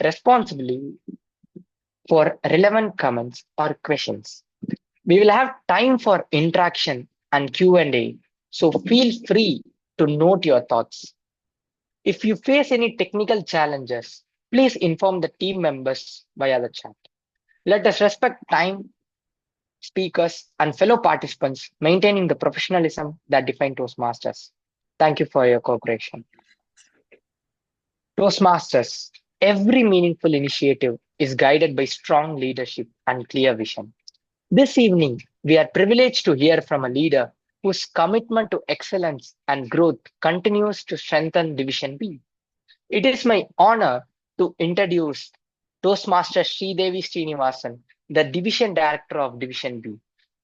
responsibly for relevant comments or questions. We will have time for interaction and Q&A, so feel free to note your thoughts. If you face any technical challenges, please inform the team members via the chat. Let us respect time, speakers, and fellow participants, maintaining the professionalism that define Toastmasters. Thank you for your cooperation. Toastmasters, every meaningful initiative is guided by strong leadership and clear vision. This evening, we are privileged to hear from a leader whose commitment to excellence and growth continues to strengthen Division B. It is my honor to introduce Toastmaster Sridevi Srinivasan, the Division Director of Division B.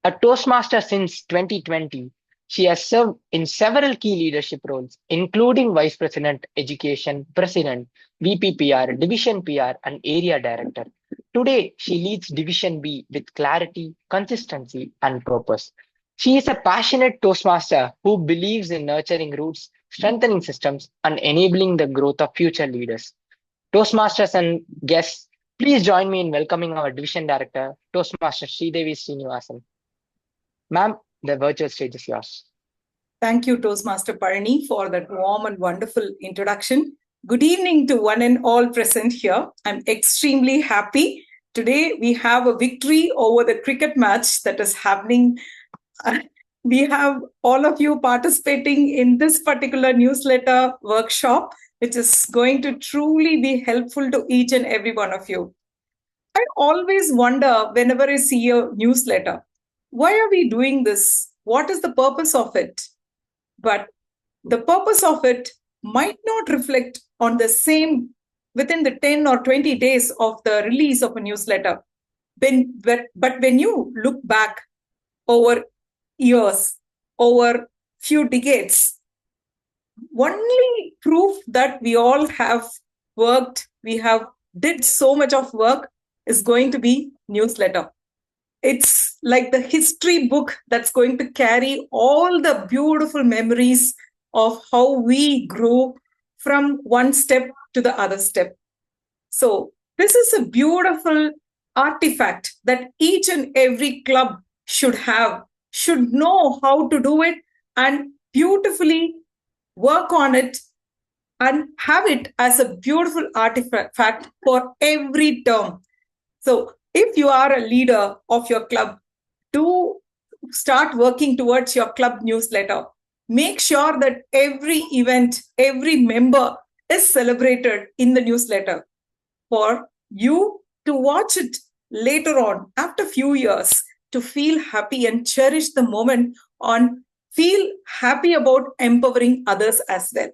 A Toastmaster since 2020, she has served in several key leadership roles, including Vice President, Education, President, VPPR, Division PR, and Area Director. Today, she leads Division B with clarity, consistency, and purpose. She is a passionate Toastmaster who believes in nurturing roots, strengthening systems, and enabling the growth of future leaders. Toastmasters and guests, please join me in welcoming our Division Director, Toastmaster Sridevi Srinivasan. Ma'am, the virtual stage is yours. Thank you, Toastmaster Parani, for that warm and wonderful introduction. Good evening to one and all present here. I'm extremely happy. Today, we have a victory over the cricket match that is happening. We have all of you participating in this particular newsletter workshop, which is going to truly be helpful to each and every one of you. I always wonder whenever I see a newsletter, why are we doing this? What is the purpose of it? But the purpose of it might not reflect on the same within the 10 or 20 days of the release of a newsletter. But when you look back over years, over few decades, only proof that we all have worked, we have did so much of work is going to be newsletter. It's like the history book that's going to carry all the beautiful memories of how we grew from one step to the other step. So this is a beautiful artifact that each and every club should have, should know how to do it and beautifully work on it and have it as a beautiful artifact for every term. So if you are a leader of your club, do start working towards your club newsletter. Make sure that every event, every member is celebrated in the newsletter for you to watch it later on after a few years to feel happy and cherish the moment and feel happy about empowering others as well.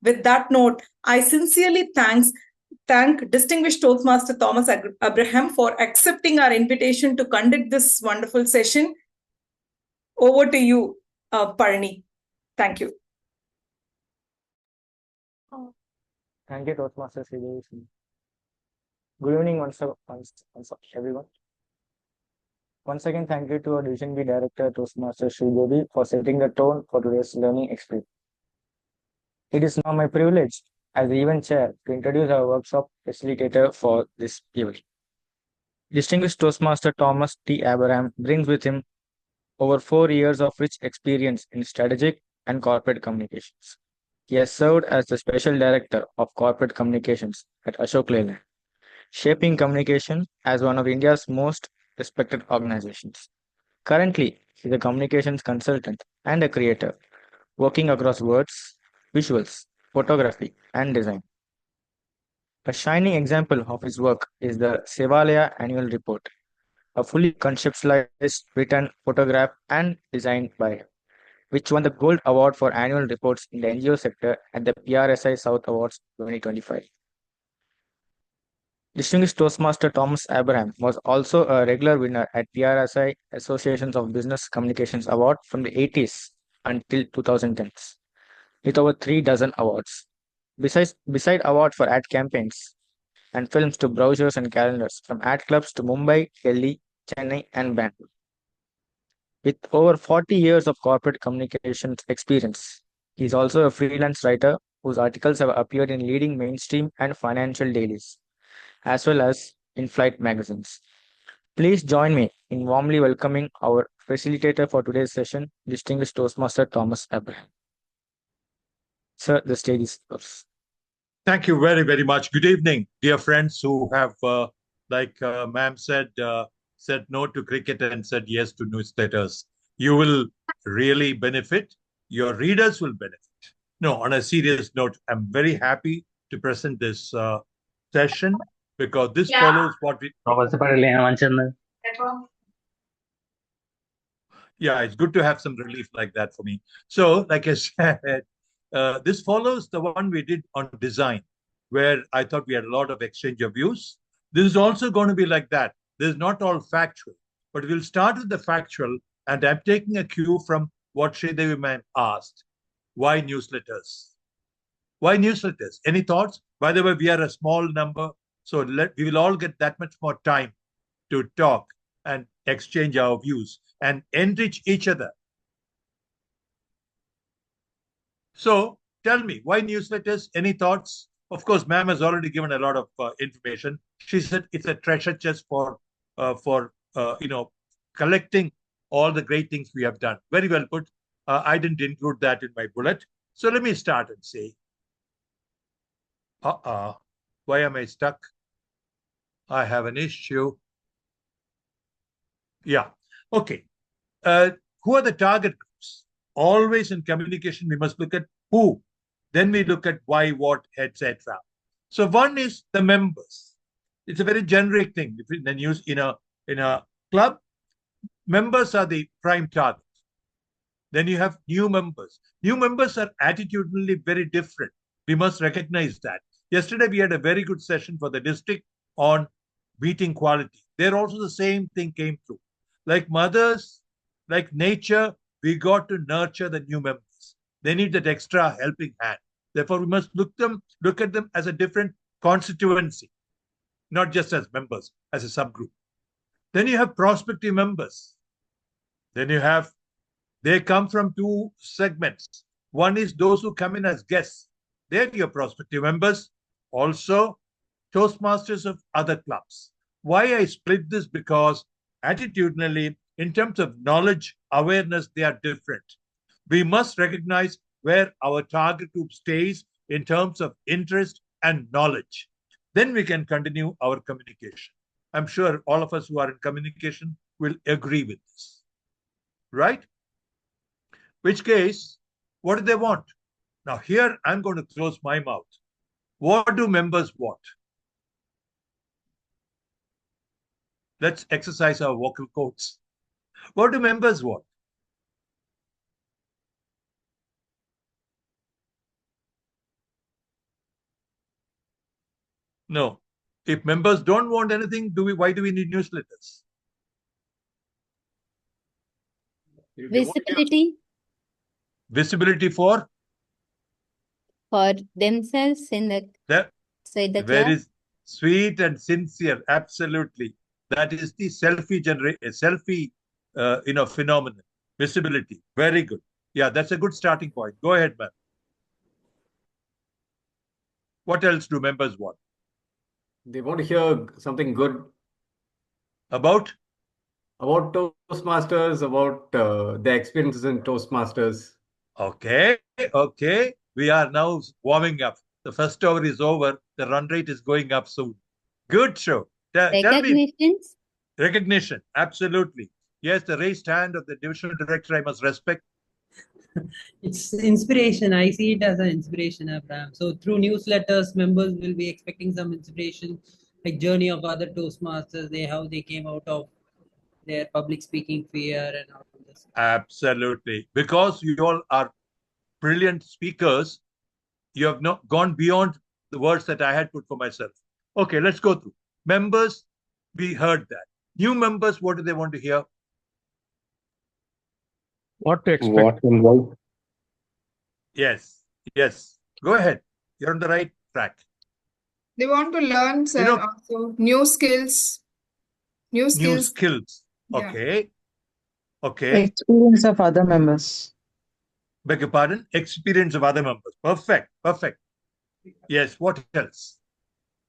With that note, I sincerely thank distinguished Toastmaster Thomas Abraham for accepting our invitation to conduct this wonderful session. Over to you, Parani. Thank you. Thank you, Toastmaster Sridevi. Good evening once everyone. Once again, thank you to our Division B Director, Toastmaster Sridevi, for setting the tone for today's learning experience. It is now my privilege as the event chair to introduce our workshop facilitator for this event. Distinguished Toastmaster Thomas T. Abraham brings with him over 4 years of rich experience in strategic and corporate communications. He has served as the Special Director of Corporate Communications at Ashok Leyland, shaping communication as one of India's most respected organizations. Currently, he is a communications consultant and a creator, working across words, visuals, photography, and design. A shining example of his work is the Sevalaya Annual Report, a fully conceptualized, written, photographed, and designed by him, which won the Gold Award for Annual Reports in the NGO sector at the PRSI South Awards 2025. Distinguished Toastmaster Thomas Abraham was also a regular winner at PRSI Associations of Business Communications Award from the 80s until 2010s, with over 3 dozen awards. Beside awards for ad campaigns and films to brochures and calendars, from ad clubs to Mumbai, Delhi, Chennai, and Bangalore. With over 40 years of corporate communications experience, he is also a freelance writer whose articles have appeared in leading mainstream and financial dailies, as well as in-flight magazines. Please join me in warmly welcoming our facilitator for today's session, distinguished Toastmaster Thomas Abraham. Sir, the stage is yours. Thank you very, very much. Good evening, dear friends who have, like ma'am said no to cricket and said yes to newsletters. You will really benefit. Your readers will benefit. No, on a serious note, I'm very happy to present this session because this follows what we. Yeah, it's good to have some relief like that for me. So, like I said, this follows the one we did on design, where I thought we had a lot of exchange of views. This is also going to be like that. This is not all factual, but we'll start with the factual, and I'm taking a cue from what Sridevi ma'am asked. Why newsletters? Why newsletters? Any thoughts? By the way, we are a small number, so we will all get that much more time to talk and exchange our views and enrich each other. So tell me, why newsletters? Any thoughts? Of course, ma'am has already given a lot of information. She said it's a treasure chest for collecting all the great things we have done. Very well put. I didn't include that in my bullet. So let me start and say, why am I stuck? I have an issue. Yeah. Okay. Who are the target groups? Always in communication, we must look at who. Then we look at why, what, etc. So one is the members. It's a very generic thing. If in the news in a club, members are the prime target. Then you have new members. New members are attitudinally very different. We must recognize that. Yesterday, we had a very good session for the district on meeting quality. There also the same thing came through. Like mothers, like nature, we got to nurture the new members. They need that extra helping hand. Therefore, we must look at them as a different constituency, not just as members, as a subgroup. Then you have prospective members. Then you have, they come from two segments. One is those who come in as guests. They're your prospective members. Also, Toastmasters of other clubs. Why I split this? Because attitudinally, in terms of knowledge, awareness, they are different. We must recognize where our target group stays in terms of interest and knowledge. Then we can continue our communication. I'm sure all of us who are in communication will agree with this. Right? Which case, what do they want? Now, here I'm going to close my mouth. What do members want? Let's exercise our vocal cords. What do members want? No. If members don't want anything, why do we need newsletters? Visibility Visibility for themselves in the inside the very club. sweet and sincere. Absolutely. That is the selfie phenomenon. Visibility. Very good. Yeah, that's a good starting point. Go ahead, ma'am. What else do members want? They want to hear something good About Toastmasters, about their experiences in Toastmasters. Okay. We are now warming up. The first hour is over. The run rate is going up soon. Good show. Tell me. Recognitions. Recognition. Absolutely. Yes, the raised hand of the divisional director I must respect. It's inspiration. I see it as an inspiration, Abraham. So through newsletters, members will be expecting some inspiration, like journey of other Toastmasters, how they came out of their public speaking fear and all of this. Absolutely. Because you all are brilliant speakers, you have not gone beyond the words that I had put for myself. Okay, let's go through. Members, we heard that. New members, what do they want to hear? What to expect? What and why? Yes. Go ahead. You're on the right track. They want to learn, sir, also new skills. New skills. Yeah. Okay. Experience of other members. Beg your pardon? Experience of other members. Perfect. Yes. What else?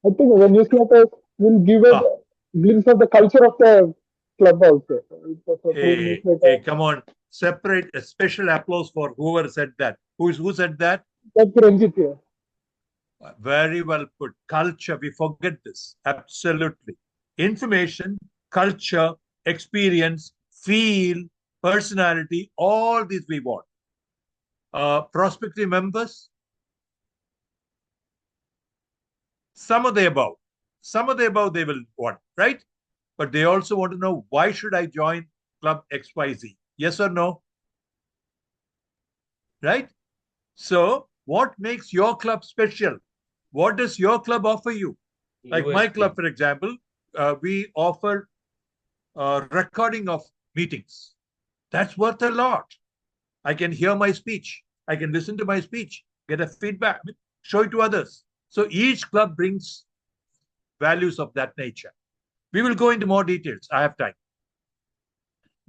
I think the newsletter will give a glimpse of the culture of the club also. Hey, come on. Separate a special applause for whoever said that. Who said that? That's Ranjit here. Very well put. Culture, we forget this. Absolutely. Information, culture, experience, feel, personality, all these we want. Prospective members, some of the above. Some of the above they will want, right? But they also want to know, why should I join Club XYZ? Yes or no? Right? So, what makes your club special? What does your club offer you? Like my club, for example, we offer recording of meetings. That's worth a lot. I can hear my speech. I can listen to my speech, get a feedback, show it to others. So each club brings values of that nature. We will go into more details. I have time.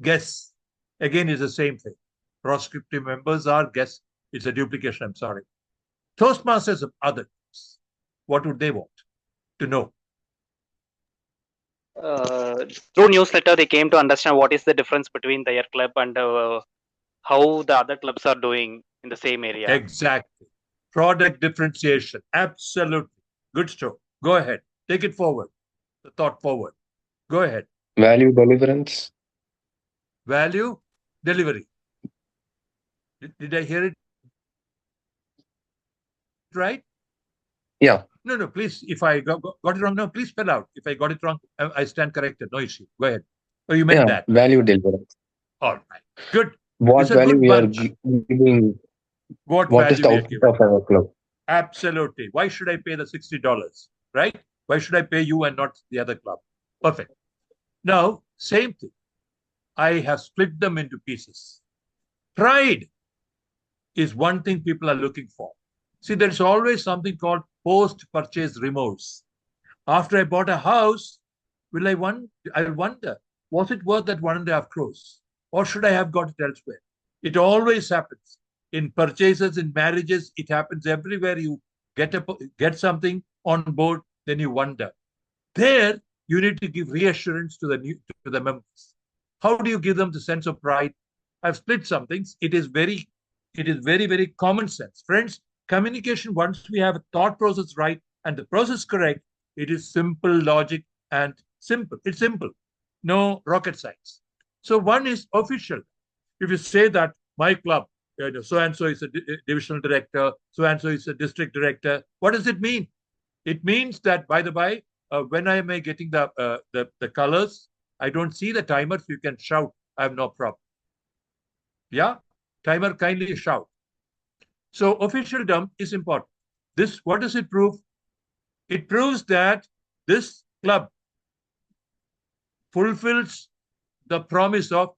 Guests, again, is the same thing. Proscriptive members are guests. It's a duplication, I'm sorry. Toastmasters of others, what would they want to know? Through newsletter, they came to understand what is the difference between their club and how the other clubs are doing in the same area. Exactly. Product differentiation. Absolutely. Good stuff. Go ahead. Take it forward. The thought forward. Go ahead. Value deliverance. Value delivery. Did I hear it right? Yeah. No, please. If I got it wrong, no, please spell out. If I got it wrong, I stand corrected. No issue. Go ahead. Oh, you meant that. Value deliverance. All right. Good. What It's a value good we are bunch. giving? What is the output of our club? Absolutely. Why should I pay the $60? Right? Why should I pay you and not the other club? Perfect. Now, same thing. I have split them into pieces. Pride is one thing people are looking for. See, there's always something called post-purchase remorse. After I bought a house, I wonder, was it worth that 1.5 crores? Or should I have got it elsewhere? It always happens. In purchases, in marriages, it happens everywhere. You get something on board, then you wonder. There, you need to give reassurance to the members. How do you give them the sense of pride? I've split some things. It is very, very common sense. Friends, communication, once we have a thought process right and the process correct, it is simple logic and simple. It's simple. No rocket science. So one is official. If you say that my club, so-and-so is a divisional director, so-and-so is a district director, what does it mean? It means that, by the by, when I am getting the colors, I don't see the timer, so you can shout. I have no problem. Yeah? Timer, kindly shout. So officialdom is important. What does it prove? It proves that this club fulfills the promise of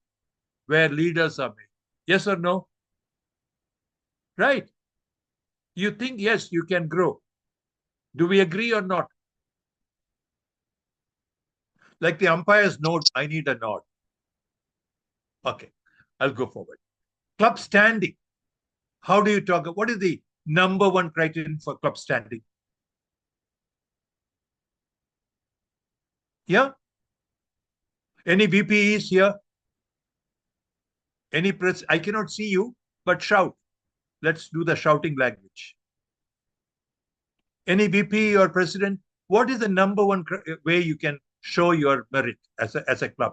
where leaders are made. Yes or no? Right. You think, yes, you can grow. Do we agree or not? Like the umpire's note, I need a nod. Okay, I'll go forward. Club standing. How do you talk? What is the number one criterion for club standing? Yeah? Any VPEs here? Any press? I cannot see you, but shout. Let's do the shouting language. Any VP or president? What is the number one way you can show your merit as a club?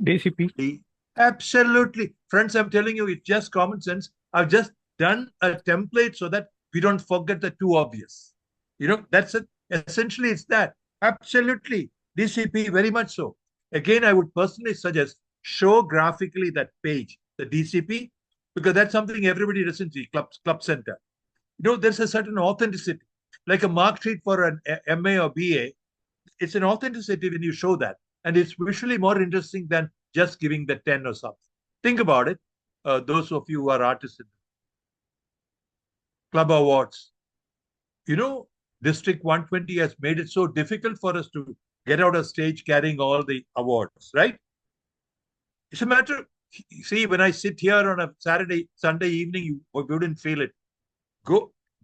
DCP. Absolutely. Friends, I'm telling you, it's just common sense. I've just done a template so that we don't forget the too obvious. That's it. Essentially, it's that. Absolutely. DCP, very much so. Again, I would personally suggest show graphically that page, the DCP, because that's something everybody doesn't see, club center. There's a certain authenticity. Like a mark sheet for an MA or BA, it's an authenticity when you show that. And it's visually more interesting than just giving the 10 or something. Think about it. Those of you who are artists in club awards, District 120 has made it so difficult for us to get out of stage carrying all the awards, right? It's a matter of, see, when I sit here on a Sunday evening, you wouldn't feel it.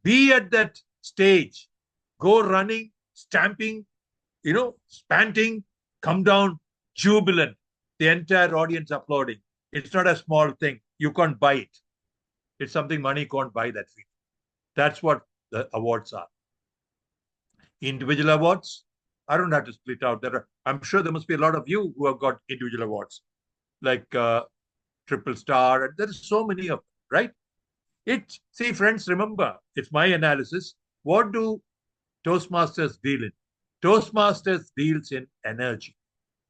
Be at that stage, go running, stamping, panting, come down, jubilant, the entire audience applauding. It's not a small thing. You can't buy it. It's something money can't buy, that feeling. That's what the awards are. Individual awards, I don't have to split out. I'm sure there must be a lot of you who have got individual awards, like Triple Star, and there are so many of them, right? See, friends, remember, it's my analysis. What do Toastmasters deal in? Toastmasters deals in energy.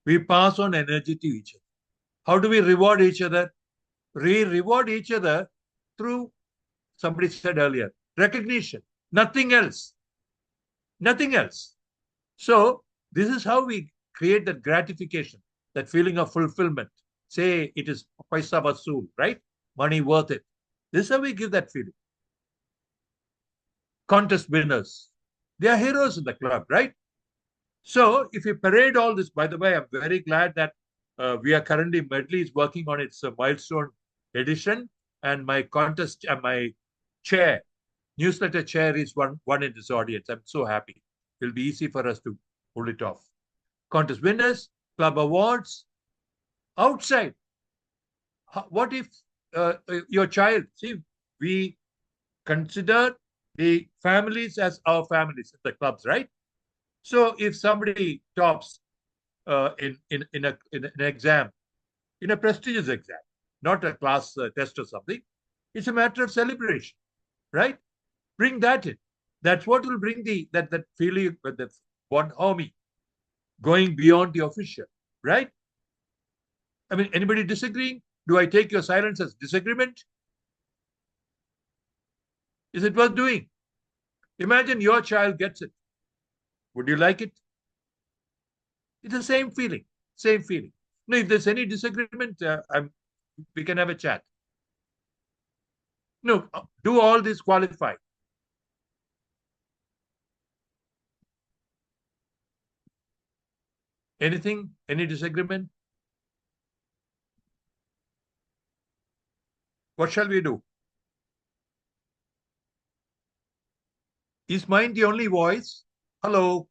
We pass on energy to each other. How do we reward each other? We reward each other through, somebody said earlier, recognition. Nothing else. Nothing else. So this is how we create that gratification, that feeling of fulfillment. Say it is paisa vasool, right? Money worth it. This is how we give that feeling. Contest winners. They are heroes in the club, right? So if you parade all this, by the way, I'm very glad that we are currently, Medley is working on its milestone edition, and my contest, my chair, newsletter chair is one in this audience. I'm so happy. It'll be easy for us to pull it off. Contest winners, club awards, outside. What if your child, see, we consider the families as our families, the clubs, right? So if somebody tops in an exam, in a prestigious exam, not a class test or something, it's a matter of celebration, right? Bring that in. That's what will bring that feeling, that one homie, going beyond the official, right? I mean, anybody disagreeing? Do I take your silence as disagreement? Is it worth doing? Imagine your child gets it. Would you like it? It's the same feeling, same feeling. No, if there's any disagreement, we can have a chat. No, do all this qualify. Anything? Any disagreement? What shall we do? Is mine the only voice? Hello?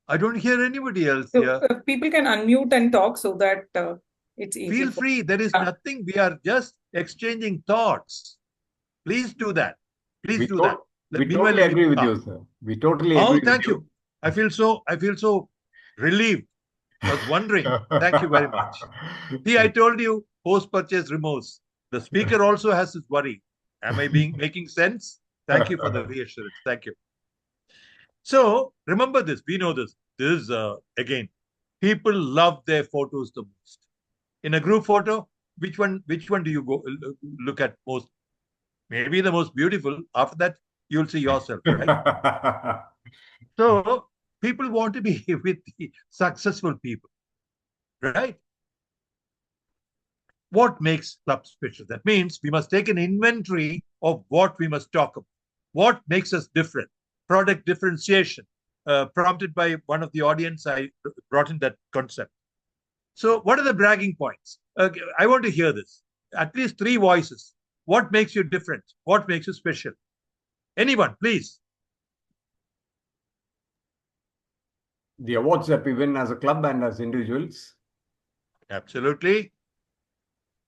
I don't hear anybody else here. People can unmute and talk so that it's easy. Feel free. There is nothing. We are just exchanging thoughts. Please do that. Please do that. We totally agree with you, sir. We totally agree with you. Oh, thank you. I feel so relieved. I was wondering. Thank you very much. See, I told you, post-purchase remorse. The speaker also has his worry. Am I making sense? Thank you for the reassurance. Thank you. So remember this. We know this. This is, again, people love their photos the most. In a group photo, which one do you go look at most? Maybe the most beautiful. After that, you'll see yourself, right? So people want to be with the successful people, right? What makes clubs special? That means we must take an inventory of what we must talk about. What makes us different? Product differentiation, prompted by one of the audience, I brought in that concept. So what are the bragging points? I want to hear this. At least 3 voices. What makes you different? What makes you special? Anyone, please. The awards that we win as a club and as individuals. Absolutely.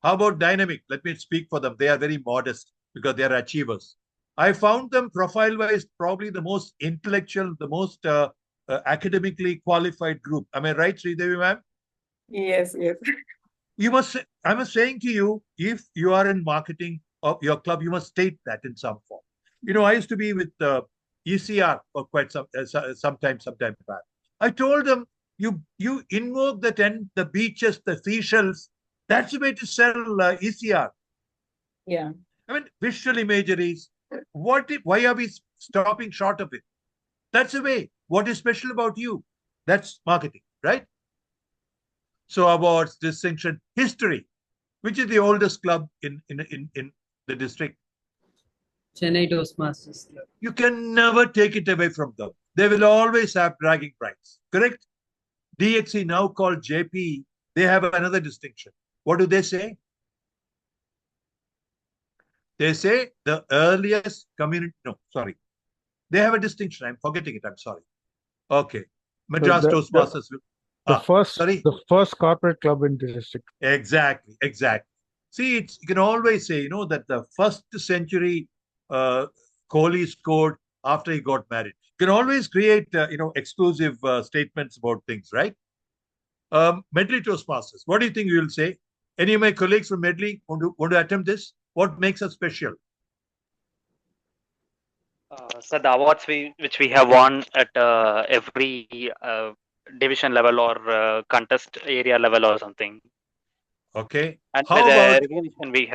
How about dynamic? Let me speak for them. They are very modest because they are achievers. I found them profile-wise probably the most intellectual, the most academically qualified group. Am I right, Sridevi ma'am? Yes, yes. I was saying to you, if you are in marketing of your club, you must state that in some form. I used to be with ECR for quite some time back. I told them, you invoke the tent, the beaches, the seashells. That's the way to sell ECR. Yeah. I mean, visual imageries. Why are we stopping short of it? That's the way. What is special about you? That's marketing, right? So awards, distinction, history. Which is the oldest club in the district? Chennai Toastmasters Club. You can never take it away from them. They will always have bragging rights. Correct? DXE, now called JP, they have another distinction. What do they say? They say the earliest community, no, sorry. They have a distinction. I'm forgetting it. I'm sorry. Okay. Madras Toastmasters. The first corporate club in the district. Exactly. See, you can always say, that the first century Kohli scored after he got married. You can always create, exclusive statements about things, right? Medley Toastmasters. What do you think you will say? Any of my colleagues from Medley want to attempt this? What makes us special? So the awards which we have won at every division level or contest area level or something. Okay. And how the about recognition we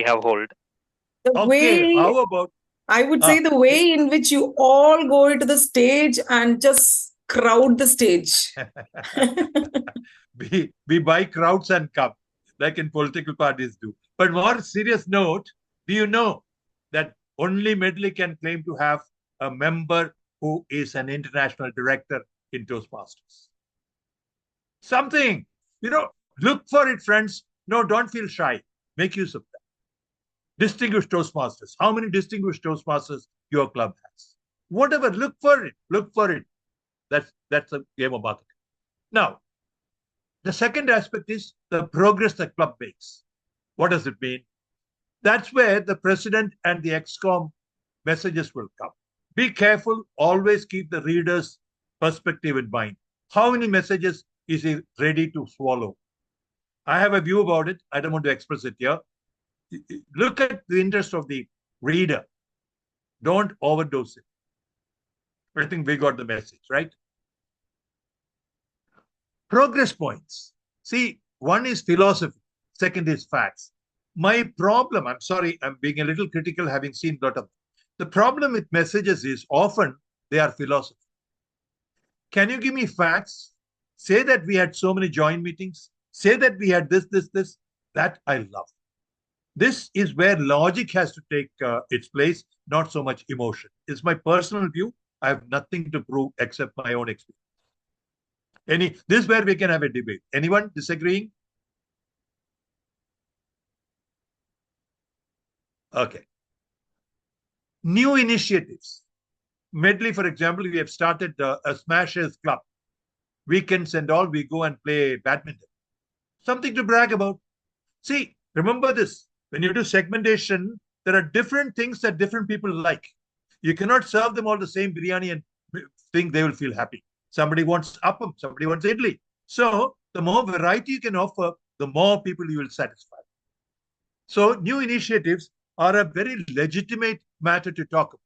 have hold. How about I would say the way in which you all go into the stage and just crowd the stage. we buy crowds and come, like in political parties do. But more serious note, do you know that only Medley can claim to have a member who is an international director in Toastmasters? Something, look for it, friends. No, don't feel shy. Make use of that. Distinguished Toastmasters. How many distinguished Toastmasters your club has? Whatever, look for it. That's a game of marketing. Now, the second aspect is the progress the club makes. What does it mean? That's where the president and the ExCom messages will come. Be careful, always keep the reader's perspective in mind. How many messages is he ready to swallow? I have a view about it. I don't want to express it here. Look at the interest of the reader. Don't overdose it. I think we got the message, right? Progress points. See, one is philosophy, second is facts. My problem, I'm sorry, I'm being a little critical having seen a lot of. The problem with messages is often they are philosophy. Can you give me facts? Say that we had so many joint meetings. Say that we had this. That I love. This is where logic has to take its place, not so much emotion. It's my personal view. I have nothing to prove except my own experience. This is where we can have a debate. Anyone disagreeing? Okay. New initiatives. Medley, for example, we have started a Smashers Club. Weekends and all, we go and play badminton. Something to brag about. See, remember this. When you do segmentation, there are different things that different people like. You cannot serve them all the same biryani and think they will feel happy. Somebody wants appam, somebody wants idli. So the more variety you can offer, the more people you will satisfy. So new initiatives are a very legitimate matter to talk about.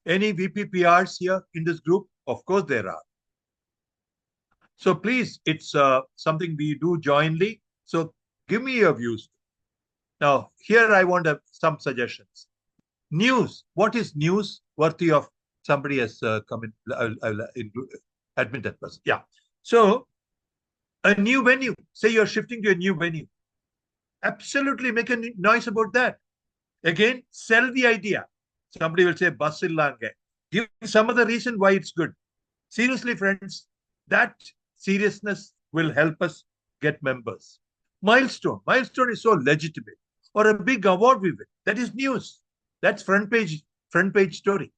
Any VPPRs here in this group? Of course there are. So please, it's something we do jointly. So give me your views. Now, here I want some suggestions. News. What is news worthy of somebody has come in? I'll admit that person. Yeah. So a new venue. Say you're shifting to a new venue. Absolutely make a noise about that. Again, sell the idea. Somebody will say, Basillange. Give some other reason why it's good. Seriously, friends, that seriousness will help us get members. Milestone. Milestone is so legitimate. Or a big award we win. That is news. That's front page story.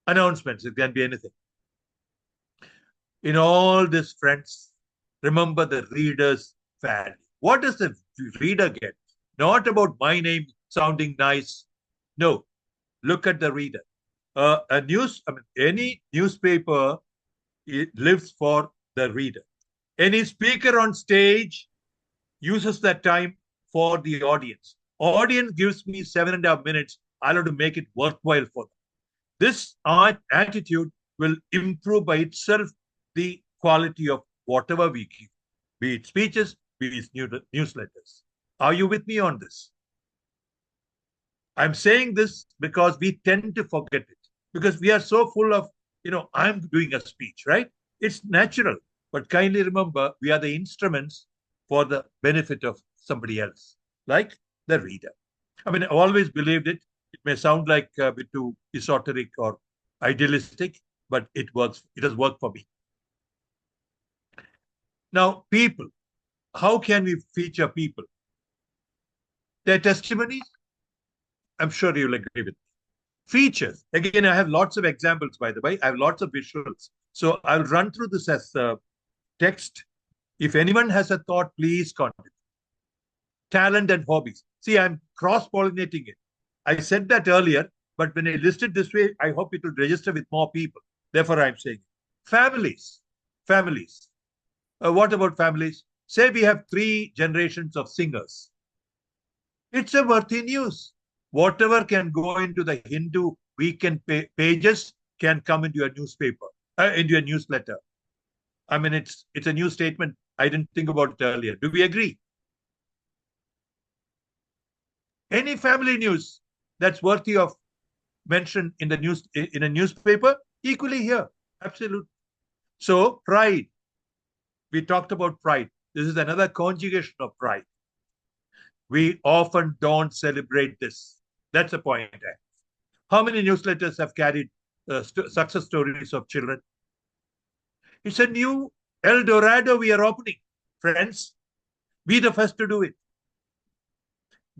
Announcements. It can be anything. In all this, friends, remember the reader's value. What does the reader get? Not about my name sounding nice. No. Look at the reader. Any newspaper, it lives for the reader. Any speaker on stage uses that time for the audience. Audience gives me 7.5 minutes. I'll have to make it worthwhile for them. This attitude will improve by itself the quality of whatever we give, be it speeches, be it newsletters. Are you with me on this? I'm saying this because we tend to forget it. Because we are so full of, I'm doing a speech, right? It's natural. But kindly remember, we are the instruments for the benefit of somebody else, like the reader. I've always believed it. It may sound like a bit too esoteric or idealistic, but it works. It has worked for me. Now, people. How can we feature people? Their testimonies. I'm sure you'll agree with me. Features. Again, I have lots of examples, by the way. I have lots of visuals. So I'll run through this as text. If anyone has a thought, please contribute. Talent and hobbies. See, I'm cross-pollinating it. I said that earlier, but when I list it this way, I hope it will register with more people. Therefore, I'm saying families. Families. What about families? Say we have 3 generations of singers. It's a worthy news. Whatever can go into the Hindu weekend pages can come into your newspaper, into your newsletter. I mean, it's a new statement. I didn't think about it earlier. Do we agree? Any family news that's worthy of mention in the news in a newspaper, equally here. Absolutely. So pride. We talked about pride. This is another conjugation of pride. We often don't celebrate this. That's the point. How many newsletters have carried success stories of children? It's a new El Dorado we are opening, friends. Be the first to do it.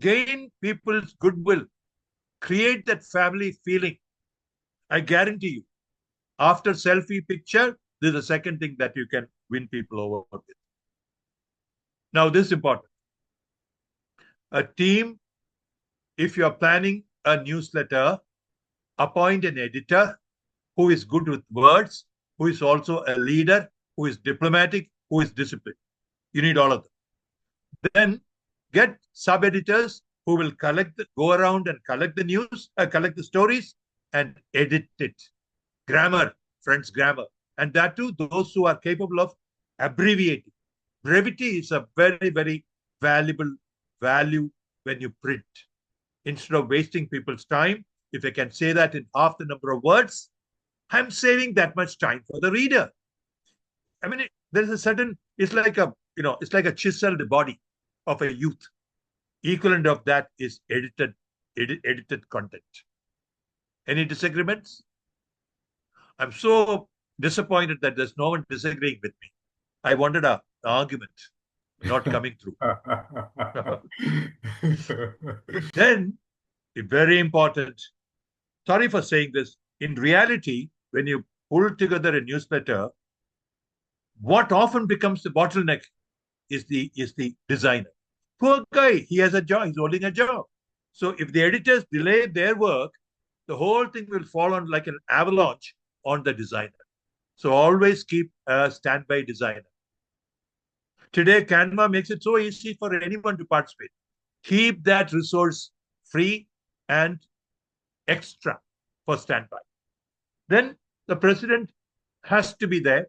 Gain people's goodwill. Create that family feeling. I guarantee you, after selfie picture, this is the second thing that you can win people over with. Now, this is important. A team, if you're planning a newsletter, appoint an editor who is good with words, who is also a leader, who is diplomatic, who is disciplined. You need all of them. Then get sub-editors who will go around and collect the news, collect the stories and edit it. Grammar, friends, grammar. And that too, those who are capable of abbreviating. Brevity is a very, very valuable value when you print. Instead of wasting people's time, if I can say that in half the number of words, I'm saving that much time for the reader. I mean, there's a certain, it's like a chiseled body of a youth. Equivalent of that is edited content. Any disagreements? I'm so disappointed that there's no one disagreeing with me. I wanted an argument, not coming through. Then, very important, sorry for saying this, in reality, when you pull together a newsletter, what often becomes the bottleneck is the designer. Poor guy, he has a job, he's holding a job. So if the editors delay their work, the whole thing will fall on like an avalanche on the designer. So always keep a standby designer. Today, Canva makes it so easy for anyone to participate. Keep that resource free and extra for standby. Then the president has to be there.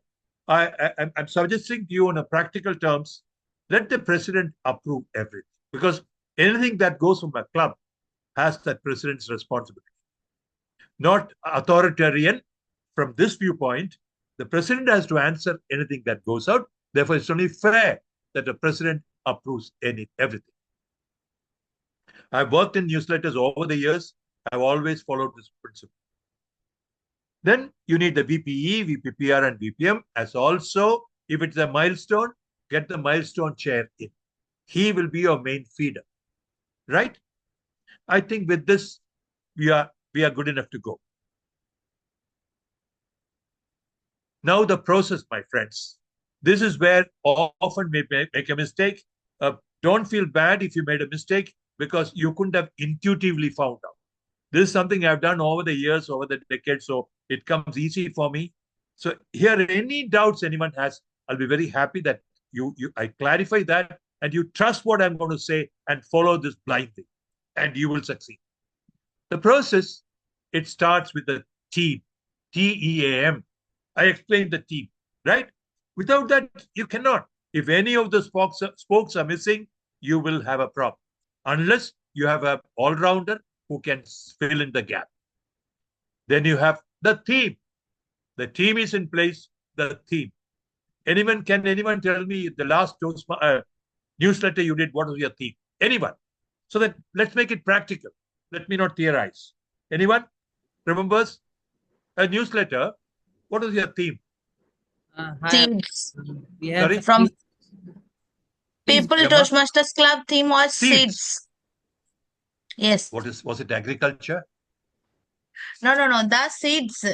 I'm suggesting to you on a practical terms, let the president approve everything, because anything that goes from a club has that president's responsibility. Not authoritarian. From this viewpoint, the president has to answer anything that goes out. Therefore, it's only fair that the president approves everything. I've worked in newsletters over the years. I've always followed this principle. Then you need the VPE, VPPR, and VPM. As also, if it's a milestone, get the milestone chair in. He will be your main feeder, right? I think with this, we are good enough to go. Now the process, my friends. This is where often we make a mistake. Don't feel bad if you made a mistake, because you couldn't have intuitively found out. This is something I've done over the years, over the decades, so it comes easy for me. So here, any doubts anyone has, I'll be very happy that I clarify that and you trust what I'm going to say and follow this blindly, and you will succeed. The process, it starts with the team, TEAM. I explained the team, right? Without that, you cannot. If any of the spokes are missing, you will have a problem. Unless you have an all-rounder who can fill in the gap. Then you have the theme. The team is in place, the theme. Can anyone tell me the last newsletter you did, what was your theme? Anyone? So that let's make it practical. Let me not theorize. Anyone remembers a newsletter? What was your theme? Seeds. Sorry? From People Toastmasters Club theme was seeds. Yes. Was it agriculture? No, the seeds.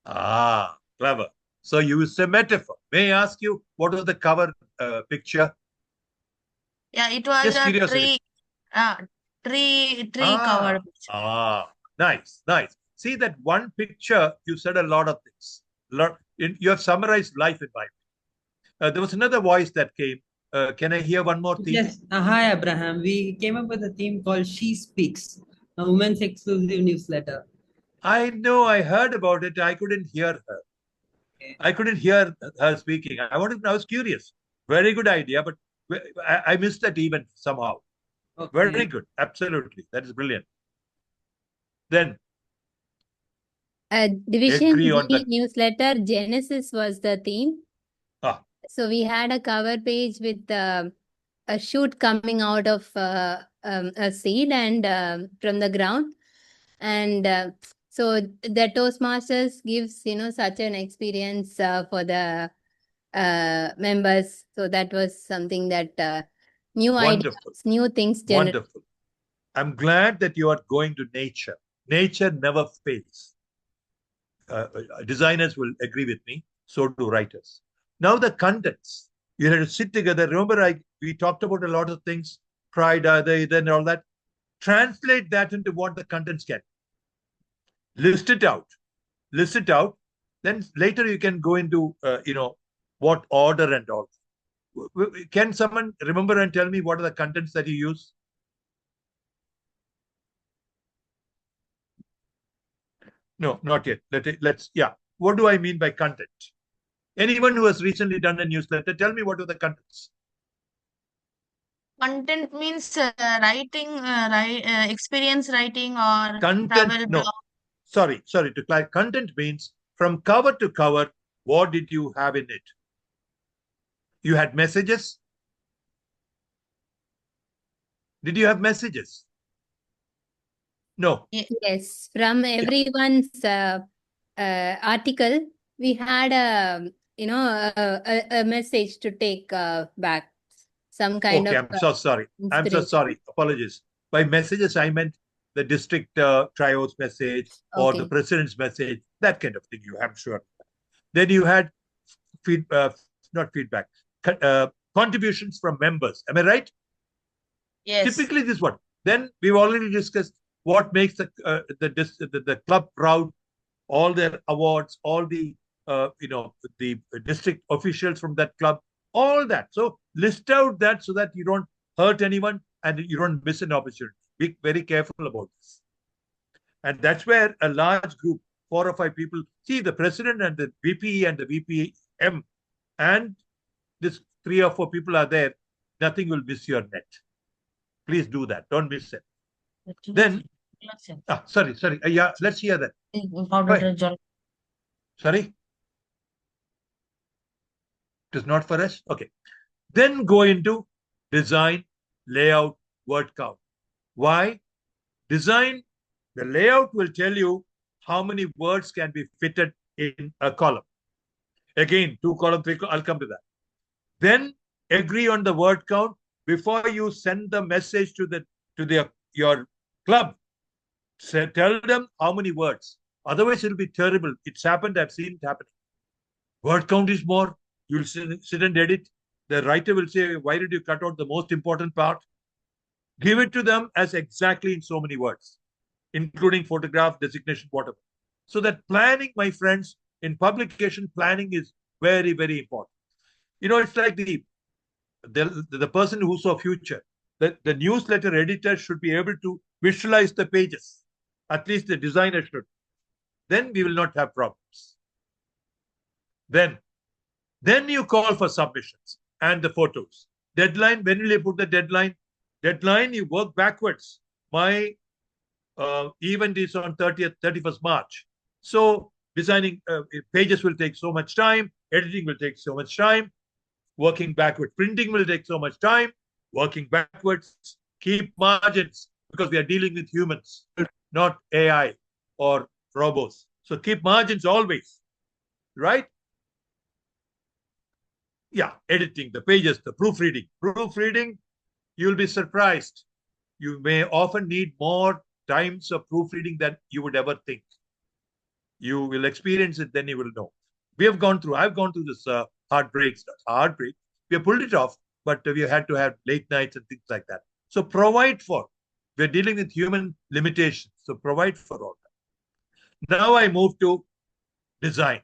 Ah, clever. So you used a metaphor. May I ask you, what was the cover picture? Yeah, it was Just a curiosity. tree covered. Nice. See that one picture, you said a lot of things. You have summarized life in my. There was another voice that came. Can I hear one more theme? Yes. Hi, Abraham. We came up with a theme called She Speaks, a women's exclusive newsletter. I know. I heard about it. I couldn't hear her. Okay. I couldn't hear her speaking. I was curious. Very good idea, but I missed that event somehow. Okay. Very good. Absolutely. That is brilliant. Then Division agree on G that. newsletter, Genesis was the theme. So we had a cover page with a shoot coming out of a seed and from the ground. And so the Toastmasters gives, such an experience for the members. So that was something that new ideas, new things. Wonderful. I'm glad that you are going to nature. Nature never fails. Designers will agree with me. So do writers. Now the contents. You had to sit together. Remember, we talked about a lot of things. Pride, then all that. Translate that into what the contents can. List it out. Then later you can go into what order and all. Can someone remember and tell me what are the contents that you use? No, not yet. Let's. What do I mean by content? Anyone who has recently done a newsletter, tell me what are the contents. Content means writing, experience writing or content. travel No, blog. sorry. To clarify, content means from cover to cover. What did you have in it? You had messages. Did you have messages? No. Yes, from everyone's article, we had a message to take back, some kind of. I'm so sorry. Apologies. By messages, I meant the district trio's message or the president's message, that kind of thing. I'm sure. Then you had not feedback, contributions from members. Am I right? Yes. Typically, this one. Then we've already discussed what makes the club proud, all their awards, all the the district officials from that club, all that. So list out that so that you don't hurt anyone and you don't miss an opportunity. Be very careful about this. And that's where a large group, 4 or 5 people, see the president and the VP and the VPM, and this 3 or 4 people are there. Nothing will miss your net. Please do that. Don't miss it. Then, sorry. Yeah, let's hear that. Sorry? It is not for us? Okay. Then go into design, layout, word count. Why? Design, the layout will tell you how many words can be fitted in a column. Again, 2 column, 3 column, I'll come to that. Then agree on the word count before you send the message to your club. Tell them how many words. Otherwise, it'll be terrible. It's happened. I've seen it happening. Word count is more. You'll sit and edit. The writer will say, why did you cut out the most important part? Give it to them as exactly in so many words, including photograph, designation, whatever. So that planning, my friends, in publication, planning is very, very important. It's like the person who saw future. The newsletter editor should be able to visualize the pages. At least the designer should. Then we will not have problems. Then you call for submissions and the photos. Deadline, when will you put the deadline? Deadline, you work backwards. My event is on 31st March. So designing pages will take so much time. Editing will take so much time. Working backwards. Printing will take so much time. Working backwards. Keep margins because we are dealing with humans, not AI or robots. So keep margins always, right? Yeah, editing the pages, the proofreading. Proofreading, you'll be surprised. You may often need more times of proofreading than you would ever think. You will experience it, then you will know. I've gone through this heartbreak. We have pulled it off, but we had to have late nights and things like that. So provide for. We're dealing with human limitations. So provide for all that. Now I move to design.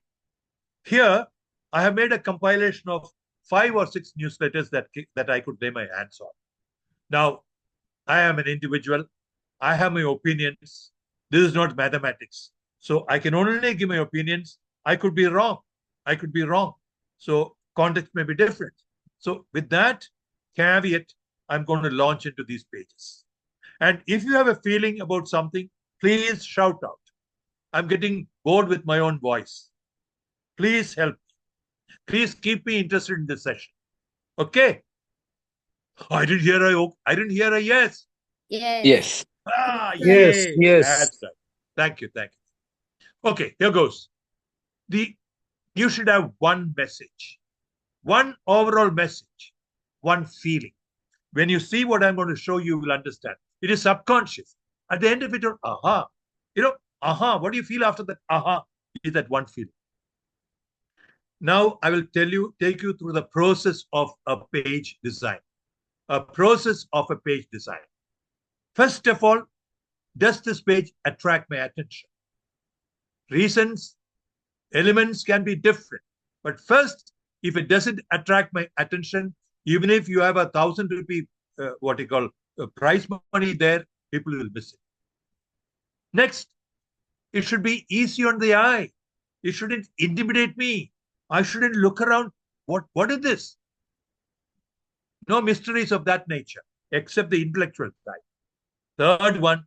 Here, I have made a compilation of 5 or 6 newsletters that I could lay my hands on. Now, I am an individual. I have my opinions. This is not mathematics. So I can only give my opinions. I could be wrong. So context may be different. So with that caveat, I'm going to launch into these pages. And if you have a feeling about something, please shout out. I'm getting bored with my own voice. Please help me. Please keep me interested in this session. Okay? I didn't hear a yes. Yes. Yes, Yay. yes. That's right. Thank you. Okay, here goes. You should have one message, one overall message, one feeling. When you see what I'm going to show you, will understand. It is subconscious. At the end of it, aha. What do you feel after that? Aha, is that one feeling. Now I will take you through the process of a page design. First of all, does this page attract my attention? Reasons, elements can be different. But first, if it doesn't attract my attention, even if you have 1,000 rupee, prize money there, people will miss it. Next, it should be easy on the eye. It shouldn't intimidate me. I shouldn't look around. What is this? No mysteries of that nature, except the intellectual side. Third one,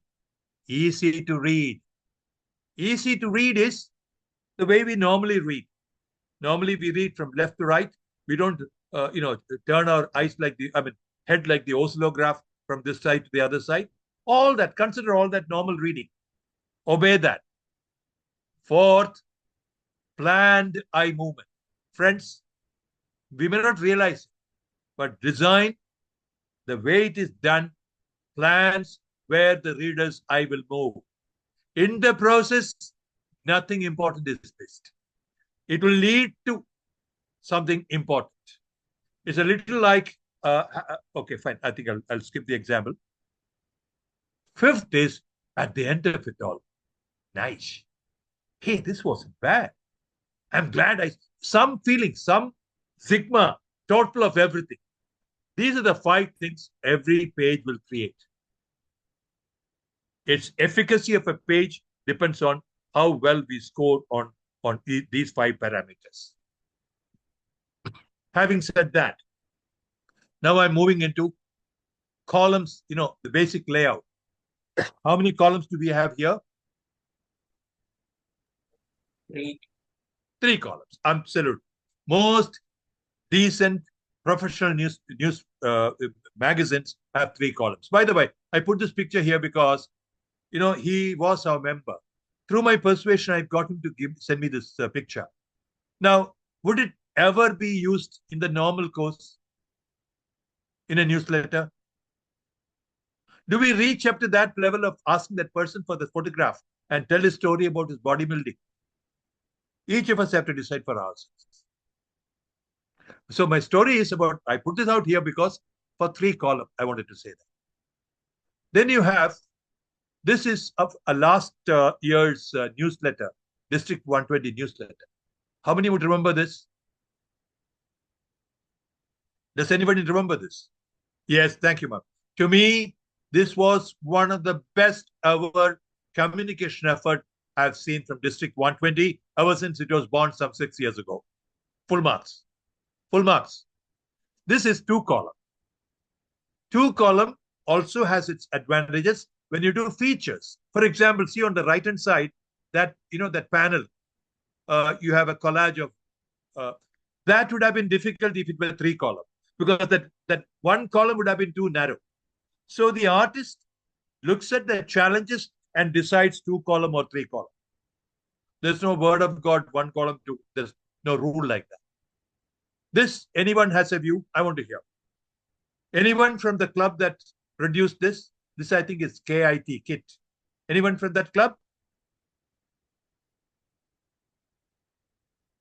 easy to read. Easy to read is the way we normally read. Normally, we read from left to right. We don't, turn our head like the oscillograph from this side to the other side. Consider all that normal reading. Obey that. Fourth, planned eye movement. Friends, we may not realize it, but design, the way it is done, plans where the reader's eye will move. In the process, nothing important is missed. It will lead to something important. It's a little like, okay, fine. I think I'll skip the example. Fifth is at the end of it all. Nice. Hey, this wasn't bad. I'm glad some feeling, some sigma, total of everything. These are the 5 things every page will create. Its efficacy of a page depends on how well we score on these 5 parameters. Having said that, now I'm moving into columns, the basic layout. How many columns do we have here? 3 columns. Absolutely. Most decent professional news magazines have 3 columns. By the way, I put this picture here because, he was our member. Through my persuasion, I got him to send me this picture. Now, would it ever be used in the normal course in a newsletter? Do we reach up to that level of asking that person for the photograph and tell his story about his bodybuilding? Each of us have to decide for ourselves. So my story is about, I put this out here because for 3 columns, I wanted to say that. Then you have, this is of a last year's newsletter, District 120 newsletter. How many would remember this? Does anybody remember this? Yes, thank you, ma'am. To me, this was one of the best ever communication effort I've seen from District 120 ever since it was born some 6 years ago. Full marks. This is 2 column. 2 column also has its advantages when you do features. For example, see on the right hand side that that panel. You have a collage of that would have been difficult if it were 3 column, because that 1 column would have been too narrow. So the artist looks at the challenges and decides 2 column or 3 column. There's no word of God, 1 column, 2. There's no rule like that. Anyone has a view? I want to hear. Anyone from the club that produced this? This, I think, is KIT, KIT. Anyone from that club?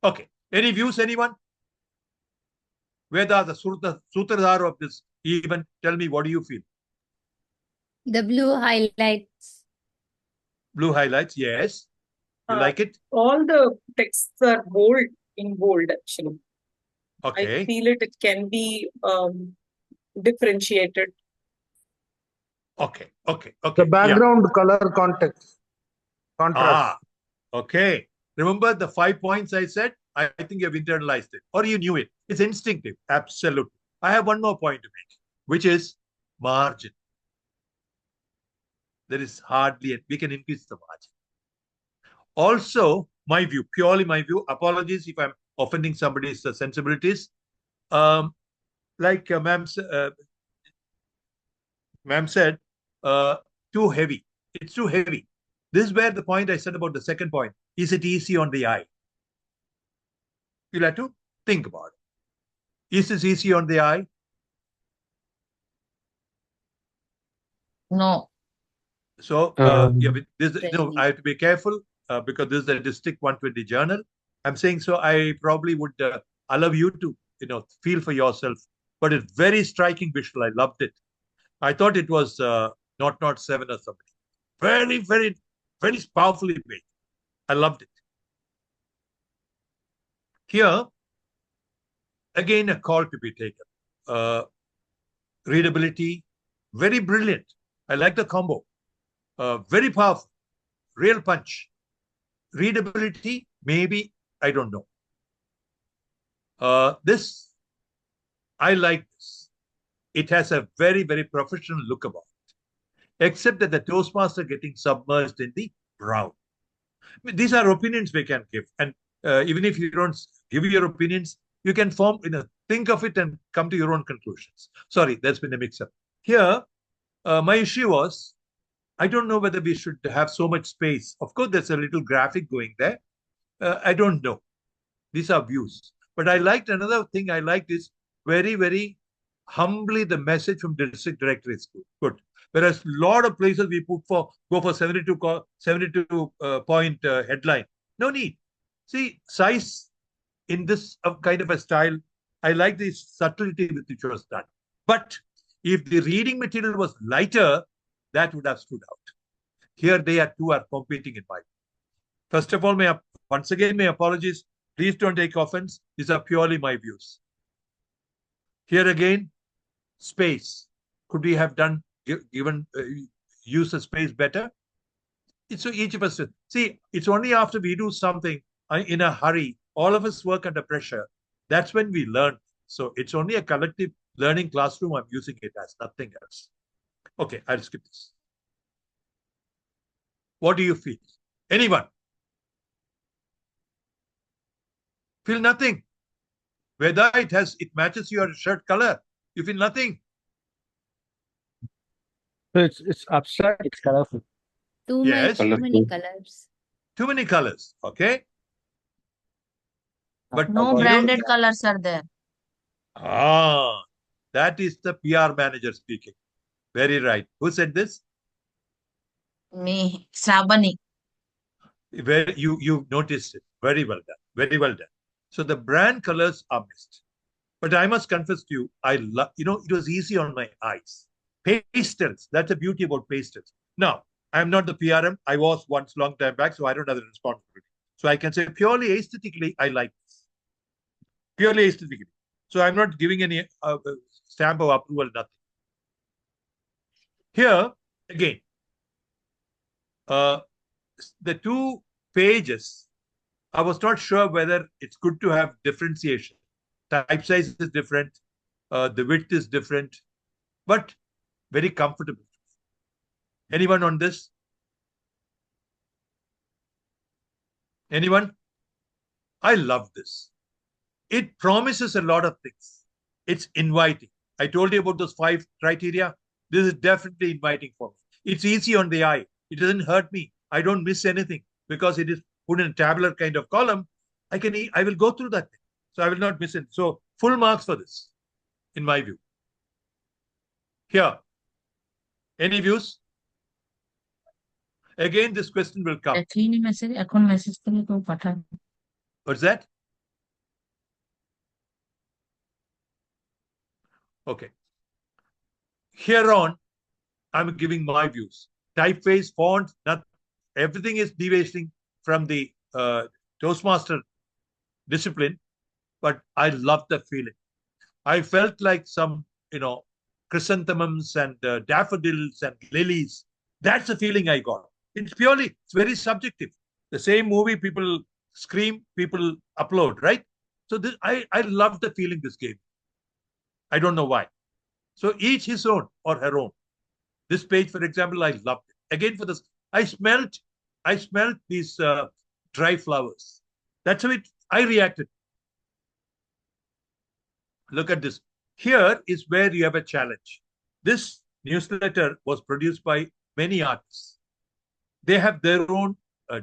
Okay. Any views, anyone? Veda, the Sutradhar of this event, tell me, what do you feel? The blue highlights. Blue highlights, yes. You like it? All the texts are bold, in bold, actually. Okay. I feel it can be differentiated. Okay. The background color context. Contrast. Okay. Remember the 5 points I said? I think you have internalized it, or you knew it. It's instinctive. Absolutely. I have one more point to make, which is margin. There is hardly, we can increase the margin. Also, my view, purely my view, apologies if I'm offending somebody's sensibilities. Like ma'am said, too heavy. It's too heavy. This is where the point I said about the second point. Is it easy on the eye? You'll have to think about it. Is this easy on the eye? No. So I have to be careful because this is a District 120 journal. I'm saying so. I probably would allow you to feel for yourself. But it's very striking visual. I loved it. I thought it was not 7 or something. Very, very, very powerfully made. I loved it. Here, again, a call to be taken. Readability, very brilliant. I like the combo. Very powerful. Real punch. Readability, maybe, I don't know. I like this. It has a very, very professional look about it. Except that the Toastmaster getting submerged in the brown. I mean, these are opinions we can give. And even if you don't give your opinions, you can think of it and come to your own conclusions. Sorry, that's been a mix-up. Here, my issue was, I don't know whether we should have so much space. Of course, there's a little graphic going there. I don't know. These are views. But I liked another thing I liked is very, very humbly the message from district director is good. Whereas a lot of places we go for 72 point headline. No need. See, size in this kind of a style, I like the subtlety with which it was done. But if the reading material was lighter, that would have stood out. Here they are competing in my view. First of all, once again, my apologies. Please don't take offense. These are purely my views. Here again, space. Could we have use the space better? So each of us, see, it's only after we do something in a hurry, all of us work under pressure. That's when we learn. So it's only a collective learning classroom. I'm using it as nothing else. Okay, I'll skip this. What do you feel? Anyone? Feel nothing. Whether it matches your shirt color, you feel nothing. It's abstract. It's colorful. Too many colors. Too many colors. Okay. But no branded colors are there. That is the PR manager speaking. Very right. Who said this? Me, Sabani. You noticed it. Very well done. Very well done. So the brand colors are missed. But I must confess to you, it was easy on my eyes. Pastels. That's the beauty about pastels. Now, I'm not the PRM. I was once long time back, so I don't have the responsibility. So I can say purely aesthetically, I like this. Purely aesthetically. So I'm not giving any stamp of approval, nothing. Here, again, the 2 pages, I was not sure whether it's good to have differentiation. Type size is different. The width is different. But very comfortable. Anyone on this? Anyone? I love this. It promises a lot of things. It's inviting. I told you about those 5 criteria. This is definitely inviting for me. It's easy on the eye. It doesn't hurt me. I don't miss anything because it is put in a tabular kind of column. I will go through that thing. So I will not miss it. So full marks for this, in my view. Here, Any views? Again, this question will come. What's that? Okay. Here on, I'm giving my views. Typeface, font, everything is deviating from the Toastmaster discipline, but I love the feeling. I felt like some, chrysanthemums and daffodils and lilies. That's the feeling I got. It's very subjective. The same movie, people scream, people upload, right? So I love the feeling this game. I don't know why. So each his own or her own. This page, for example, I loved it. Again, for this, I smelt these dry flowers. That's how I reacted. Look at this. Here is where you have a challenge. This newsletter was produced by many artists. They have their own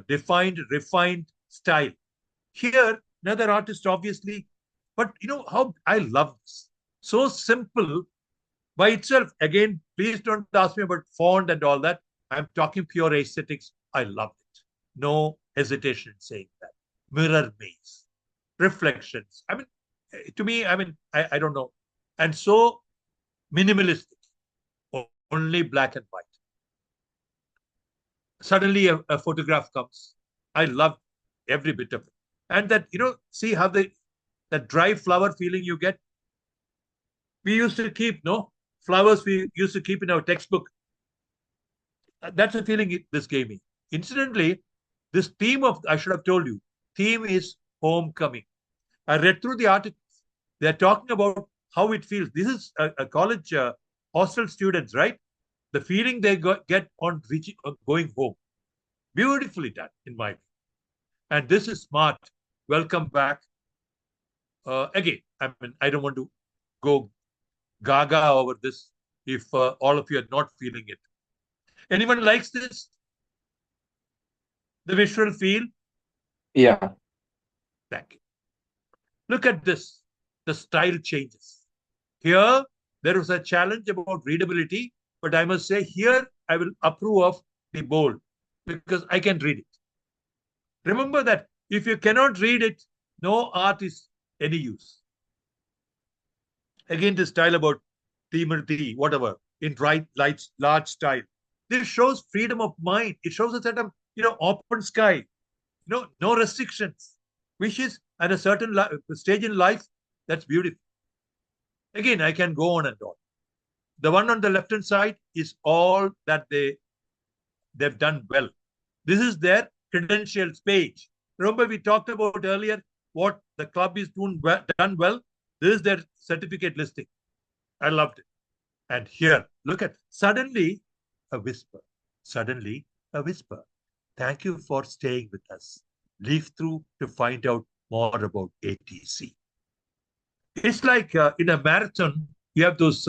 defined, refined style. Here, another artist, obviously, but how I love this. So simple by itself. Again, please don't ask me about font and all that. I'm talking pure aesthetics. I love it. No hesitation in saying that. Mirror maze, reflections. To me, I don't know. And so minimalistic, only black and white. Suddenly a photograph comes. I love every bit of it. And that, see how that dry flower feeling you get. We used to keep, flowers we used to keep in our textbook. That's the feeling this gave me. Incidentally, this theme I should have told you, theme is homecoming. I read through the articles. They're talking about how it feels. This is a college hostel students, right? The feeling they get on going home. Beautifully done, in my view. And this is smart. Welcome back. Again, I don't want to go gaga over this if all of you are not feeling it. Anyone likes this? The visual feel? Yeah. Thank you. Look at this. The style changes. Here, there was a challenge about readability, but I must say here, I will approve of the bold because I can read it. Remember that if you cannot read it, no art is any use. Again, the style about Timothy, whatever, in large style. This shows freedom of mind. It shows a certain, open sky, no restrictions, wishes at a certain stage in life. That's beautiful. Again, I can go on and on. The one on the left-hand side is all that they've done well. This is their credentials page. Remember, we talked about earlier what the club is done well. This is their certificate listing. I loved it. And here, look at, suddenly a whisper. Suddenly a whisper. Thank you for staying with us. Leaf through to find out more about ATC. It's like in a marathon, you have those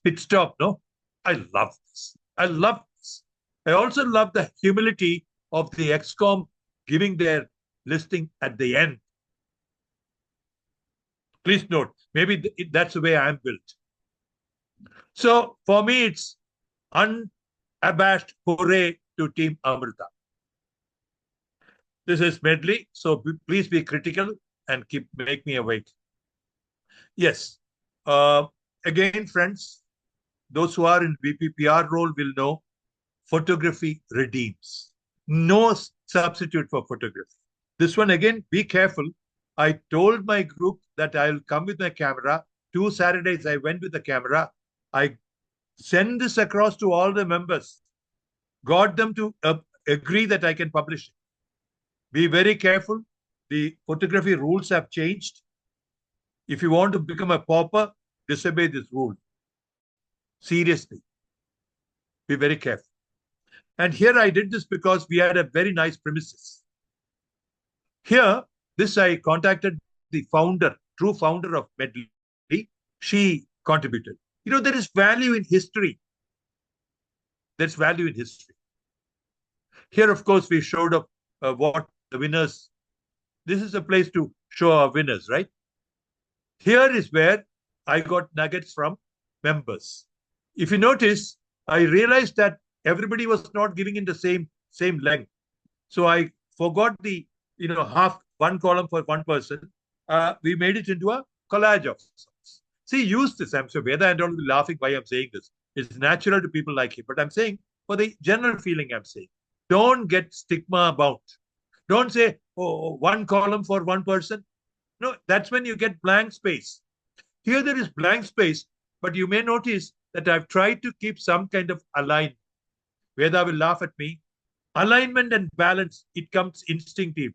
pit stop, no? I love this. I love this. I also love the humility of the XCOM giving their listing at the end. Please note, maybe that's the way I'm built. So for me, it's unabashed hooray to Team Amrita. This is medley, so please be critical and make me awake. Yes. Again, friends, those who are in VPPR role will know photography redeems. No substitute for photography. This one, again, be careful. I told my group that I'll come with my camera. 2 Saturdays, I went with the camera. I send this across to all the members. Got them to agree that I can publish it. Be very careful. The photography rules have changed. If you want to become a pauper, disobey this rule. Seriously. Be very careful. And here I did this because we had a very nice premises. Here, I contacted the founder, true founder of Medley. She contributed. There is value in history. There's value in history. Here, of course, we showed up what the winners. This is a place to show our winners, right? Here is where I got nuggets from members. If you notice, I realized that everybody was not giving in the same length. So I forgot the half one column for one person. We made it into a collage of sorts. See, use this. I'm sure Veda and all will be laughing why I'm saying this. It's natural to people like him, but I'm saying for the general feeling, I'm saying don't get stigma bound. Don't say, oh, one column for one person. No, that's when you get blank space. Here there is blank space, but you may notice that I've tried to keep some kind of alignment. Veda will laugh at me. Alignment and balance, it comes instinctive.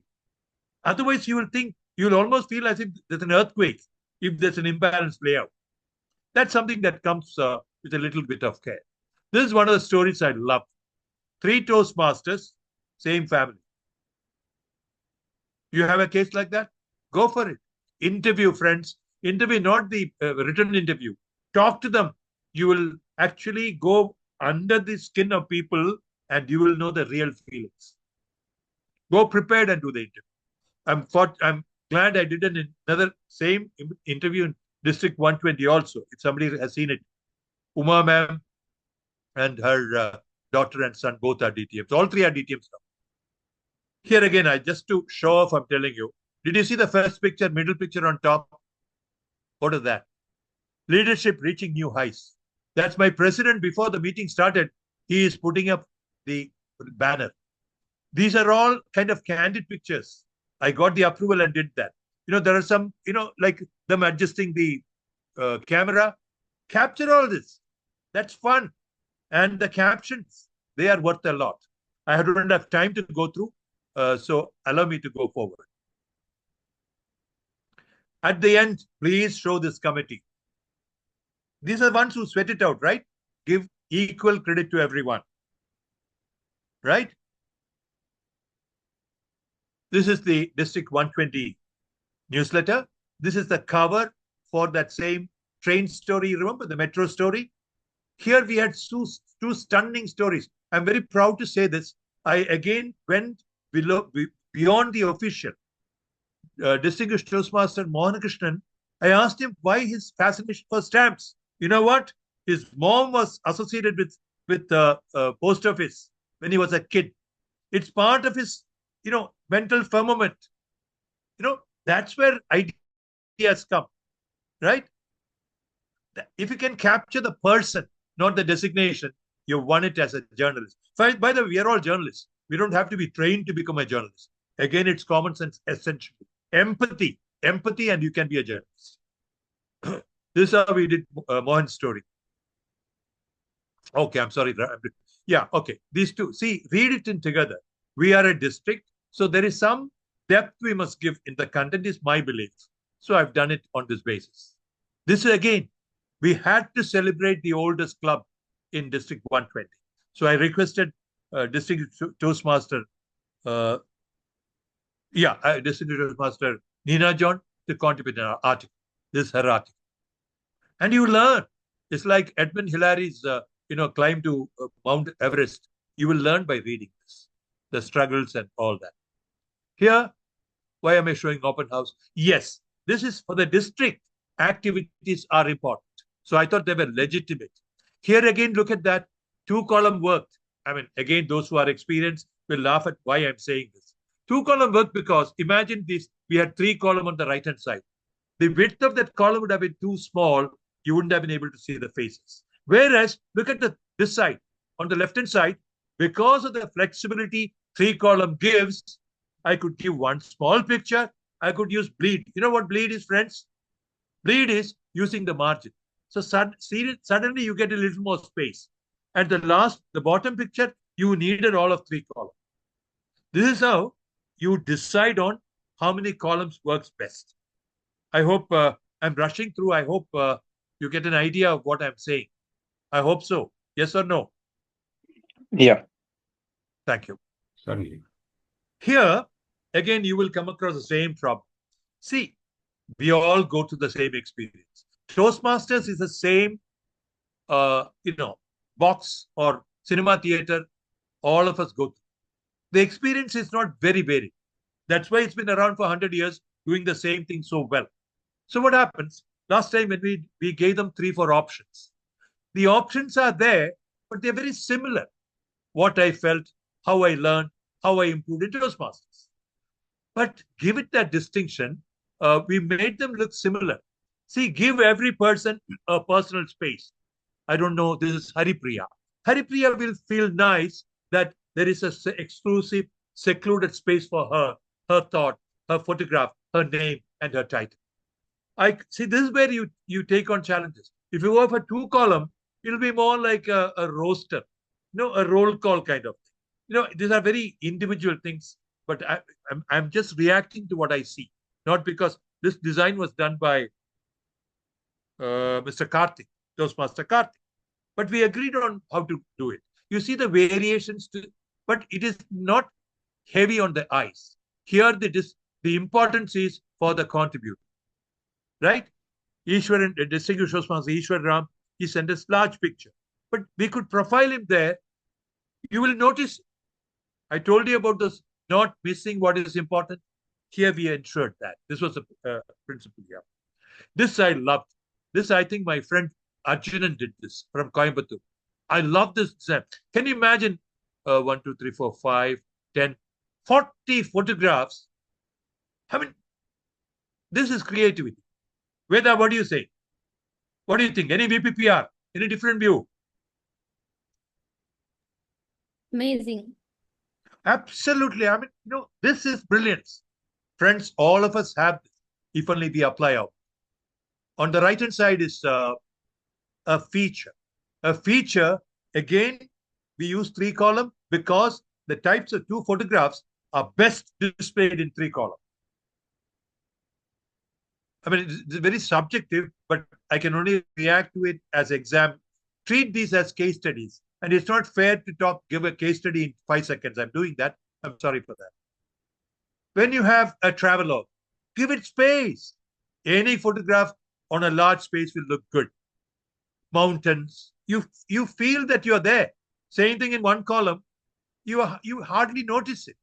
Otherwise, you'll almost feel as if there's an earthquake if there's an imbalanced layout. That's something that comes with a little bit of care. This is one of the stories I love. 3 Toastmasters, same family. You have a case like that? Go for it. Interview friends. Interview, not the written interview. Talk to them. You will actually go under the skin of people and you will know the real feelings. Go prepared and do the interview. I'm glad I did another same interview in District 120 also. If somebody has seen it, Uma ma'am and her daughter and son both are DTMs. All 3 are DTMs now. Here again, just to show off, I'm telling you. Did you see the first picture, middle picture on top? What is that? Leadership reaching new heights. That's my president. Before the meeting started, he is putting up the banner. These are all kind of candid pictures. I got the approval and did that. There are some, like them adjusting the camera. Capture all this. That's fun. And the captions, they are worth a lot. I don't have time to go through. So allow me to go forward. At the end, please show this committee. These are ones who sweat it out, right? Give equal credit to everyone. Right? This is the District 120 newsletter. This is the cover for that same train story. Remember the metro story? Here we had two stunning stories. I'm very proud to say this. I again went beyond the official. Distinguished Toastmaster Mohan Krishnan, I asked him why his fascination for stamps. You know what? His mom was associated with the post office when he was a kid. It's part of his, mental firmament. That's where ideas come, right? If you can capture the person, not the designation, you won it as a journalist. By the way, we are all journalists. We don't have to be trained to become a journalist. Again, it's common sense, essentially. Empathy, and you can be a journalist. This is how we did Mohan's story. Okay, I'm sorry. Yeah, okay. These two, see, read it in together. We are a district, so there is some depth we must give in the content is my belief. So I've done it on this basis. This is again, we had to celebrate the oldest club in District 120. So I requested District Toastmaster, District Toastmaster Nina John to contribute an article. This is her article. And you learn. It's like Edmund Hillary's, climb to Mount Everest. You will learn by reading this, the struggles and all that. Here, why am I showing open house? Yes, this is for the district. Activities are important. So I thought they were legitimate. Here again, look at that. 2-column worked. I mean, again, those who are experienced will laugh at why I'm saying this. 2-column worked because imagine this, we had 3-column on the right-hand side. The width of that column would have been too small. You wouldn't have been able to see the faces. Whereas, look at this side. On the left-hand side, because of the flexibility 3-column gives, I could give one small picture. I could use bleed. You know what bleed is, friends? Bleed is using the margin. So suddenly you get a little more space. At the bottom picture, you needed all of 3 columns. This is how you decide on how many columns works best. I hope I'm rushing through. I hope you get an idea of what I'm saying. I hope so. Yes or no? Yeah. Thank you. Certainly. Here, again, you will come across the same problem. See, we all go to the same experience. Toastmasters is the same, box or cinema theater. All of us go through. The experience is not very varied. That's why it's been around for 100 years, doing the same thing so well. So what happens? Last time when we gave them 3-4 options. The options are there, but they're very similar. What I felt, how I learned, how I improved in Toastmasters. But give it that distinction. We made them look similar. See, give every person a personal space. I don't know, this is Haripriya. Haripriya will feel nice that there is an exclusive, secluded space for her, her thought, her photograph, her name, and her title. I see this is where you take on challenges. If you go for 2-column, it'll be more like a roster, a roll call kind of thing. These are very individual things, but I'm just reacting to what I see, not because this design was done by Mr. Karthik, Toastmaster Karthik. But we agreed on how to do it. You see the variations, but it is not heavy on the eyes. Here, the importance is for the contributor, right? Ishwaran, distinguished Toastmaster Ishwar Ram, he sent us large picture. But we could profile him there. You will notice, I told you about this, not missing what is important. Here we ensured that. This was a principle here. This I loved. This, I think my friend Arjunan did this from Coimbatore. I love this design. Can you imagine 1, 2, 3, 4, 5, 10, 40 photographs? I mean, this is creativity. Veda, what do you say? What do you think? Any VPPR? Any different view? Amazing. Absolutely. I mean, this is brilliance. Friends, all of us have this, if only we apply out. On the right-hand side is a feature. A feature, again, we use 3-column because the types of 2 photographs are best displayed in 3-column. I mean, it's very subjective, but I can only react to it as exam. Treat these as case studies. And it's not fair to give a case study in 5 seconds. I'm doing that. I'm sorry for that. When you have a travelogue, give it space. Any photograph on a large space will look good. Mountains, you feel that you're there. Same thing in 1 column, you hardly notice it.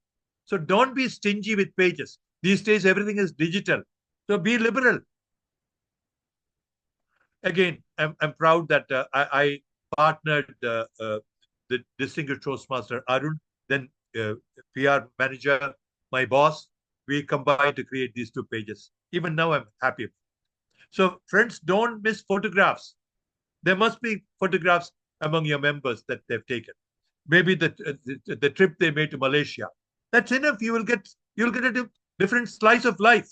So don't be stingy with pages. These days, everything is digital. So be liberal. Again, I'm proud that I partnered the distinguished Toastmaster Arun, then PR manager, my boss. We combined to create these 2 pages. Even now, I'm happy. So friends, don't miss photographs. There must be photographs among your members that they've taken. Maybe the trip they made to Malaysia. That's enough. You'll get a different slice of life.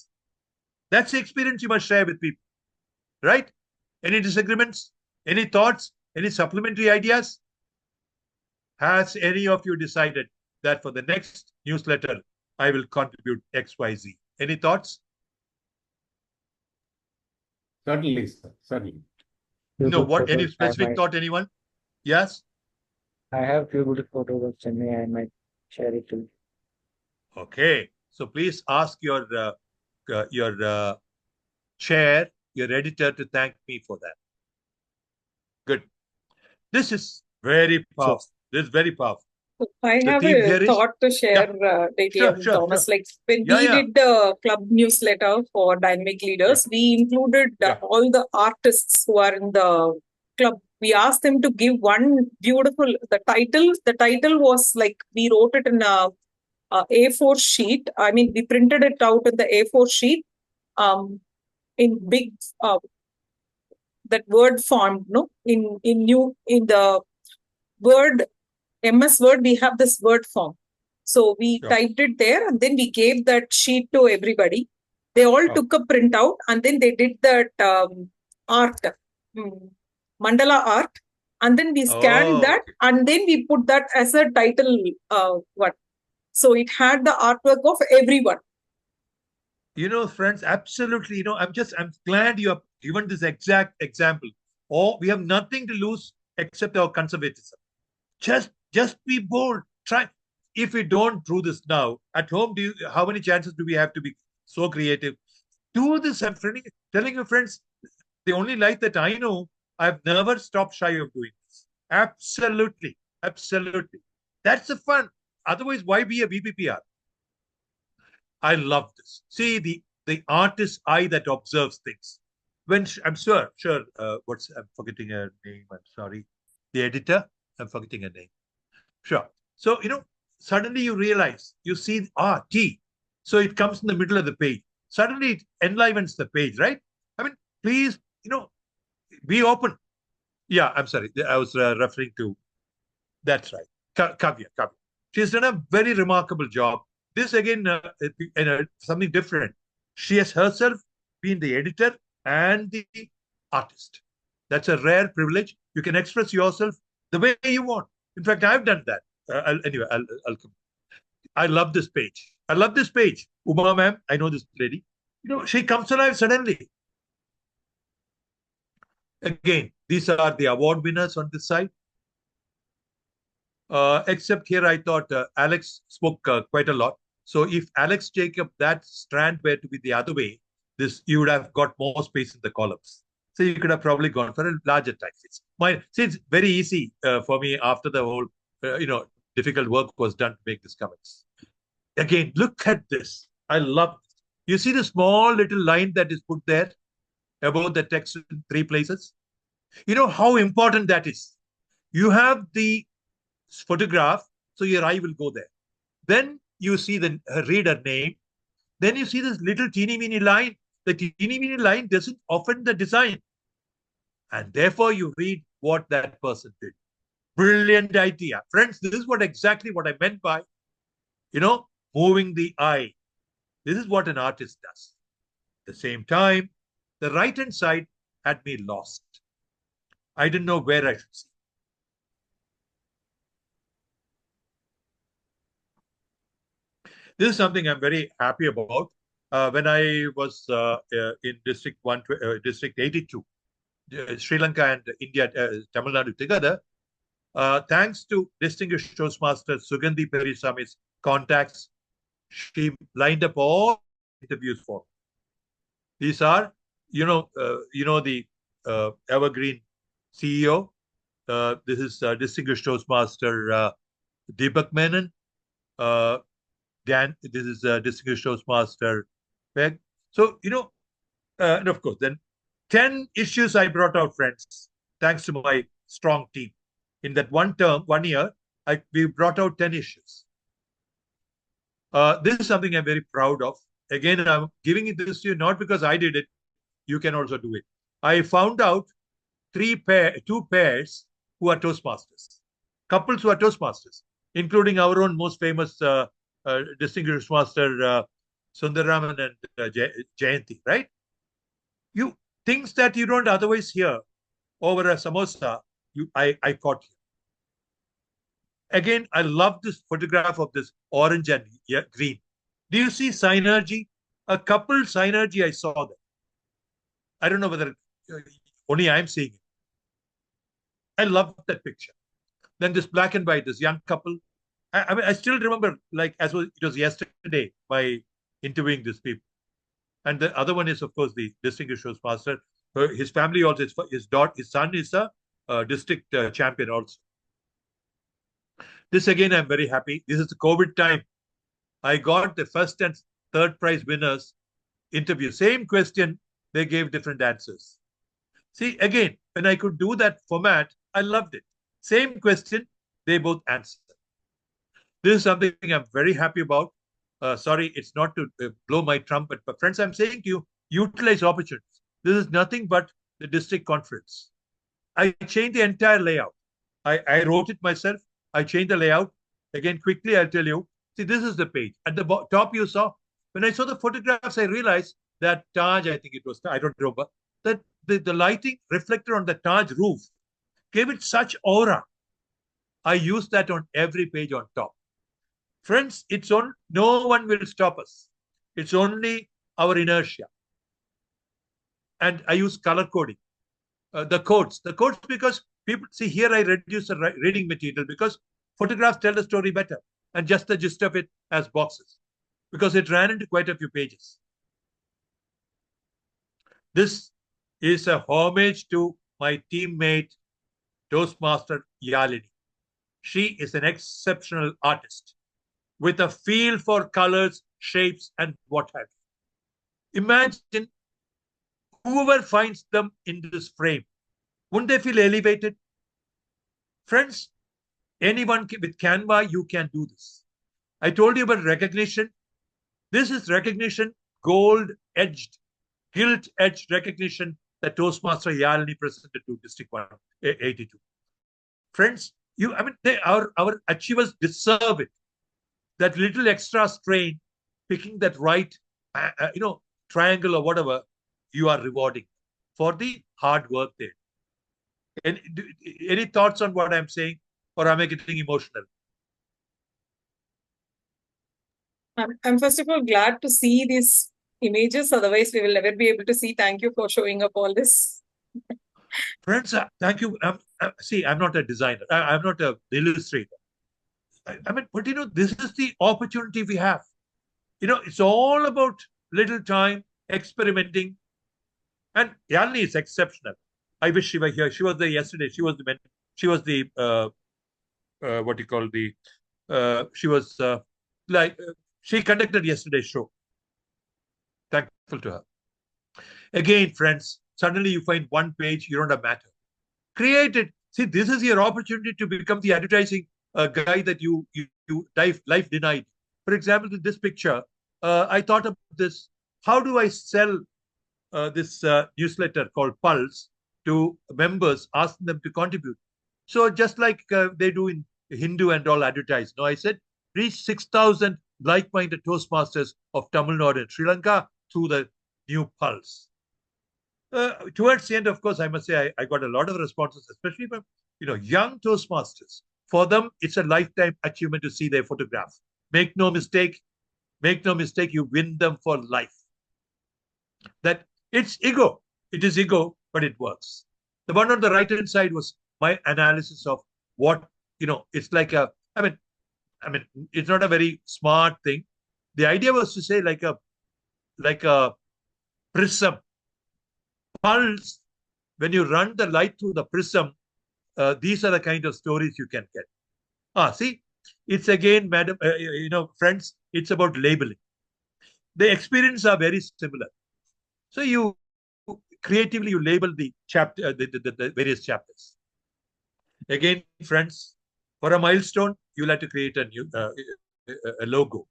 That's the experience you must share with people, right? Any disagreements? Any thoughts? Any supplementary ideas? Has any of you decided that for the next newsletter, I will contribute XYZ? Any thoughts? Certainly, sir. Certainly. No, what? Any specific thought, anyone? Yes? I have few good photos of Chennai. I might share it too. Okay. So please ask your chair, your editor to thank me for that. Good. This is very powerful. This is very powerful. I have a thought to share, Thomas. Like when we did the club newsletter for Dynamic Leaders, we included all the artists who are in the club. We asked them to give one beautiful, the title was like, we wrote it in a A4 sheet. I mean, we printed it out in the A4 sheet in big, that word font, no? In the Word, MS Word, we have this word form. So we typed it there and then we gave that sheet to everybody. They all took a printout and then they did that art, mandala art. And then we scanned that and then we put that as a title. So it had the artwork of everyone. Friends, absolutely. I'm glad you have given this exact example. We have nothing to lose except our conservatism. Just be bold. Try. If we don't do this now at home, how many chances do we have to be so creative? Do this. I'm telling you, friends, the only life that I know, I've never stopped shy of doing this. Absolutely. Absolutely. That's the fun. Otherwise, why be a VPPR? I love this. See the artist's eye that observes things. When I'm sure. I'm forgetting her name. I'm sorry. The editor. I'm forgetting her name. Sure. So, suddenly you realize, you see, T. So it comes in the middle of the page. Suddenly it enlivens the page, right? I mean, please, be open. Yeah, I'm sorry. I was referring to, that's right, Kavya. She's done a very remarkable job. This again, something different. She has herself been the editor and the artist. That's a rare privilege. You can express yourself the way you want. In fact, I've done that. I'll come. I love this page. I love this page. Uma ma'am, I know this lady. She comes alive suddenly. Again, these are the award winners on this side. Except here, I thought Alex spoke quite a lot. So if Alex Jacob, that strand were to be the other way, you would have got more space in the columns. So you could have probably gone for a larger typeface. See, it's very easy for me after the whole, difficult work was done to make these comments. Again, look at this. I love it. You see the small little line that is put there above the text in 3 places? You know how important that is. You have the photograph, so your eye will go there. Then you see the reader name. Then you see this little teeny weeny line. The teeny weeny line doesn't offend the design. And therefore you read what that person did. Brilliant idea. Friends, this is exactly what I meant by, moving the eye. This is what an artist does. At the same time, the right-hand side had me lost. I didn't know where I should see. This is something I'm very happy about. When I was in District 82, Sri Lanka and India, Tamil Nadu together, thanks to distinguished Toastmaster Sugandhi Perisami's contacts, she lined up all interviews for me. These are, the Evergreen CEO. This is distinguished Toastmaster Deepak Menon. This is distinguished Toastmaster Peg. So, and of course, then 10 issues I brought out, friends, thanks to my strong team. In that 1 year, we brought out 10 issues. This is something I'm very proud of. Again, I'm giving this to you not because I did it. You can also do it. I found out 2 pairs who are Toastmasters, couples who are Toastmasters, including our own most famous distinguished master Sundararaman and Jayanti, right? Things that you don't otherwise hear over a samosa, I caught here. Again, I love this photograph of this orange and green. Do you see synergy? A couple synergy I saw there. I don't know whether only I'm seeing it. I love that picture. Then this black and white, this young couple. I mean, I still remember, like, it was yesterday, by interviewing these people. And the other one is, of course, the distinguished Toastmaster. His family also, his son is a district champion also. This again, I'm very happy. This is the COVID time. I got the first and third prize winners interview. Same question, they gave different answers. See, again, when I could do that format, I loved it. Same question, they both answered. This is something I'm very happy about. Sorry, it's not to blow my trumpet, but friends, I'm saying to you, utilize opportunities. This is nothing but the district conference. I changed the entire layout. I wrote it myself. I changed the layout. Again, quickly, I'll tell you. See, this is the page. At the top, you saw. When I saw the photographs, I realized that Taj, I think it was, I don't remember, that the lighting reflected on the Taj roof gave it such aura. I used that on every page on top. Friends, no one will stop us. It's only our inertia. And I use color coding. The codes because people see here I reduce the reading material because photographs tell the story better and just the gist of it as boxes because it ran into quite a few pages. This is a homage to my teammate Toastmaster Yalini. She is an exceptional artist with a feel for colors, shapes, and what have you. Imagine whoever finds them in this frame, wouldn't they feel elevated? Friends, Anyone with Canva, you can do this. I told you about recognition. This is recognition, gold-edged, gilt-edged recognition that Toastmaster Yalini presented to District 182. Friends, our achievers deserve it. That little extra strain, picking that right, triangle or whatever, you are rewarding for the hard work there. Any thoughts on what I'm saying, or am I getting emotional? I'm first of all glad to see these images. Otherwise, we will never be able to see. Thank you for showing up all this. Friends, thank you. See, I'm not a designer. I'm not an illustrator. But this is the opportunity we have. It's all about little time, experimenting. And Yalini is exceptional. I wish she were here. She was there yesterday. She was the what you call the, she was she conducted yesterday's show. Thankful to her. Again, friends, suddenly you find one page, you don't have matter. Create it. See, this is your opportunity to become the advertising guy that you life denied. For example, in this picture, I thought of this. How do I sell this newsletter called Pulse to members, asking them to contribute? So just like they do in Hindu and all advertise. No, I said, reach 6,000 like-minded Toastmasters of Tamil Nadu and Sri Lanka through the new Pulse. Towards the end, of course, I must say I got a lot of responses, especially from young Toastmasters. For them, it's a lifetime achievement to see their photograph. Make no mistake, you win them for life. That it's ego. It is ego, but it works. The one on the right-hand side was my analysis of what, it's like it's not a very smart thing. The idea was to say like a prism. Pulse, when you run the light through the prism, these are the kind of stories you can get. See, it's again, madam, friends, it's about labeling. The experiences are very similar. So you creatively, you label the chapter, the various chapters. Again, friends, for a milestone, you'll have to create a new a logo.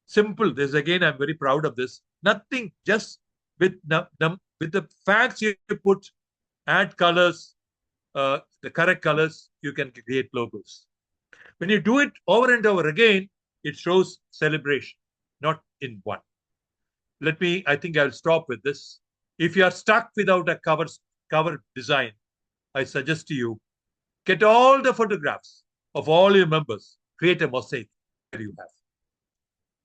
Simple. This again, I'm very proud of this. Nothing, just with the facts you put, add colors, the correct colors, you can create logos. When you do it over and over again, it shows celebration, not in one. I think I'll stop with this. If you are stuck without a cover design, I suggest to you, get all the photographs of all your members, create a mosaic that you have.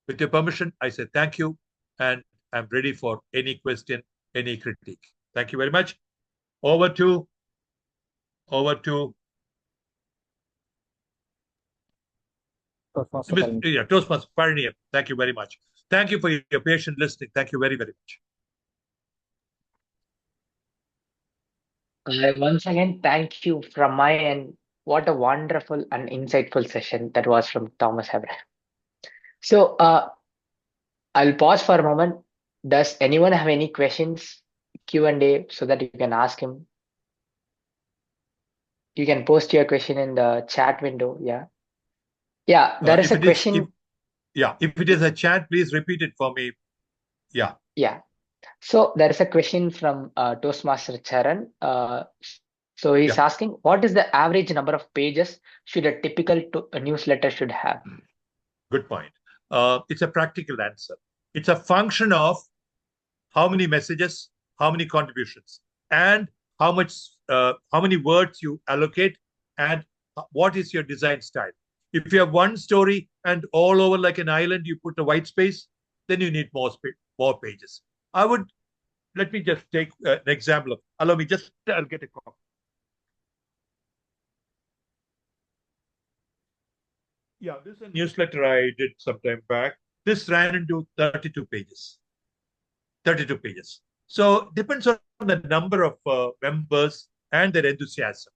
With your permission, I say thank you, and I'm ready for any question, any critique. Thank you very much. Over to Toastmaster Parni. Thank you very much. Thank you for your patient listening. Thank you very, very much. Once again, thank you from my end. What a wonderful and insightful session that was from Thomas Abraham. So I'll pause for a moment. Does anyone have any questions, Q&A, so that you can ask him? You can post your question in the chat window. Yeah, there is a question. If it is a chat, please repeat it for me. Yeah. So there is a question from Toastmaster Charan. So he's asking, what is the average number of pages should a typical newsletter should have? Good point. It's a practical answer. It's a function of how many messages, how many contributions, and how many words you allocate, and what is your design style. If you have one story and all over like an island, you put a white space, then you need more pages. Let me just take an example of, I'll get a copy. Yeah, this is a newsletter I did some time back. This ran into 32 pages. 32 pages. So depends on the number of members and their enthusiasm.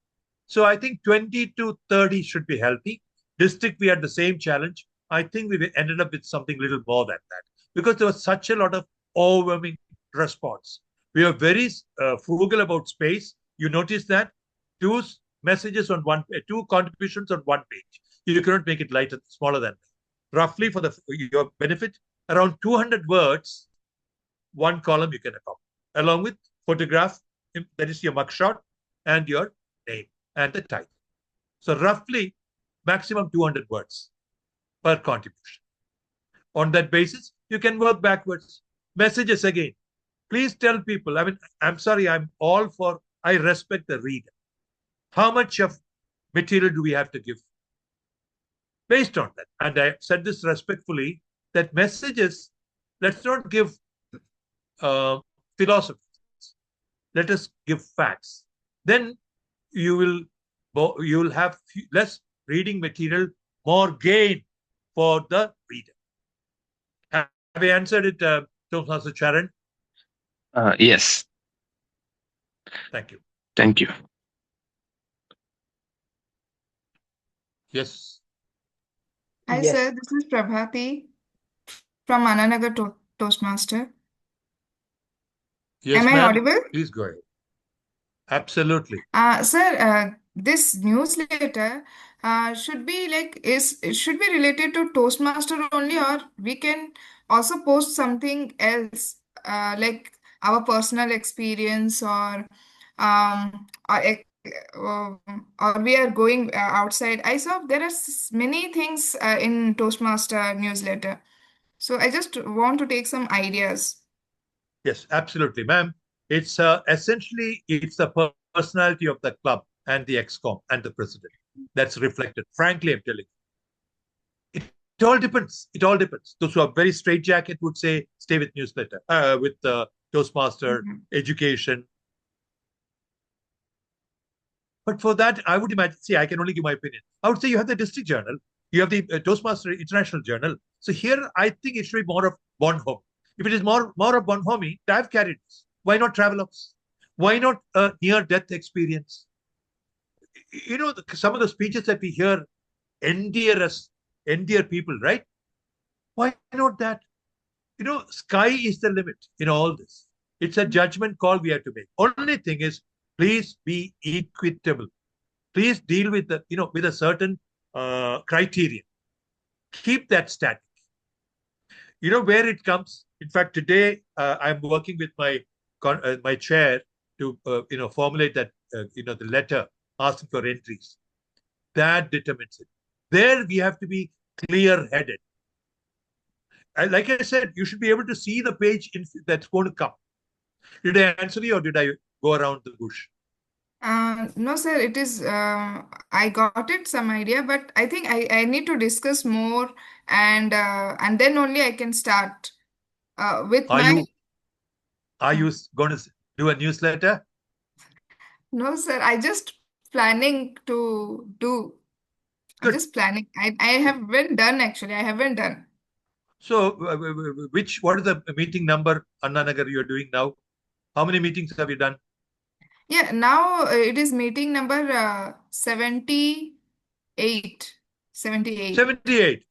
So I think 20 to 30 should be healthy. District, we had the same challenge. I think we ended up with something little more than that because there was such a lot of overwhelming response. We are very frugal about space. You notice that messages on two contributions on one page. You cannot make it lighter, smaller than that. Roughly, for your benefit, around 200 words, one column you can accomplish, along with photograph, that is your mugshot, and your name and the title. So roughly, maximum 200 words per contribution. On that basis, you can work backwards. Messages again. Please tell people, I mean, I'm sorry, I respect the reader. How much of material do we have to give? Based on that, and I said this respectfully, that messages, let's not give philosophies. Let us give facts. Then you will have less reading material, more gain for the reader. Have I answered it, Toastmaster Charan? Yes. Thank you. Thank you. Yes. Hi, sir. This is Prabhati from Ananagar Toastmaster. Yes, Am I audible? Please go ahead. Absolutely. Sir, this newsletter should be it should be related to Toastmaster only, or we can also post something else, like our personal experience, um, or, ex- or we are going outside. I saw there are many things in Toastmaster newsletter, so I just want to take some ideas. Yes, absolutely, ma'am. It's essentially it's the personality of the club and the excom and the president that's reflected. Frankly, I'm telling you, it all depends. It all depends. Those who are very straitjacket would say stay with newsletter, with Toastmaster education. But for that, I would imagine. See, I can only give my opinion. I would say you have the district journal, you have the Toastmaster International Journal. So here, I think it should be more of Bonhomme. If it is more of Bonhomme, I've carried this. Why not travelogues? Why not near-death experience? You know, some of the speeches that we hear endear people, right? Why not that? You know, sky is the limit in all this. It's a judgment call we have to make. Only thing is, please be equitable. Please deal with with a certain criteria. Keep that static. You know where it comes. In fact, today I'm working with my chair to formulate that the letter asking for entries. That determines it. There we have to be clear-headed. Like I said, you should be able to see the page that's going to come. Did I answer you, or did I go around the bush? No, sir, it is, I got it, some idea, but I think I need to discuss more, and then only I can start with Are you going to do a newsletter? No, sir, I just planning to do. I'm just planning. I haven't done actually. I haven't done. So, what is the meeting number, Anna Nagar, you're doing now? How many meetings have you done? Yeah, now it is meeting number 78. 78. 78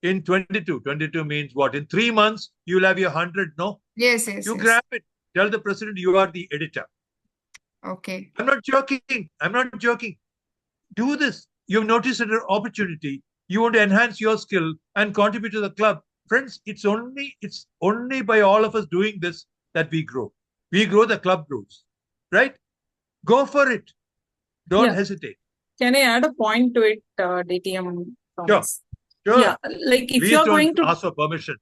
in 22. 22 means what? In 3 months, you'll have your 100, no? Yes. You grab it. Tell the president you are the editor. Okay. I'm not joking. Do this. You've noticed an opportunity. You want to enhance your skill and contribute to the club. Friends, it's only by all of us doing this that we grow. We grow, the club grows. Right? Go for it. Don't hesitate. Can I add a point to it, DTM Thomas? Sure. Yeah, like if Please you're don't going to ask for permission.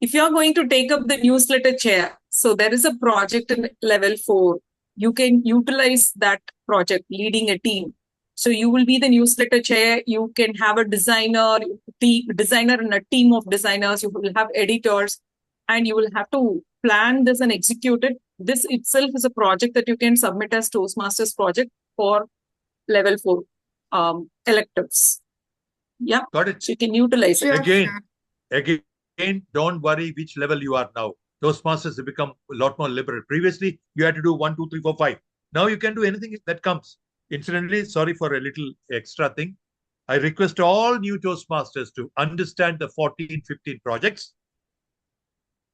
if you're going to take up the newsletter chair, so there is a project in level 4. You can utilize that project leading a team. So you will be the newsletter chair. You can have a designer and a team of designers. You will have editors, and you will have to plan this and execute it. This itself is a project that you can submit as Toastmasters project for level 4 electives. Yeah, got it. So you can utilize it. Again, don't worry which level you are now. Toastmasters have become a lot more liberal. Previously, you had to do 1, 2, 3, 4, 5. Now you can do anything that comes. Incidentally, sorry for a little extra thing. I request all new Toastmasters to understand the 14, 15 projects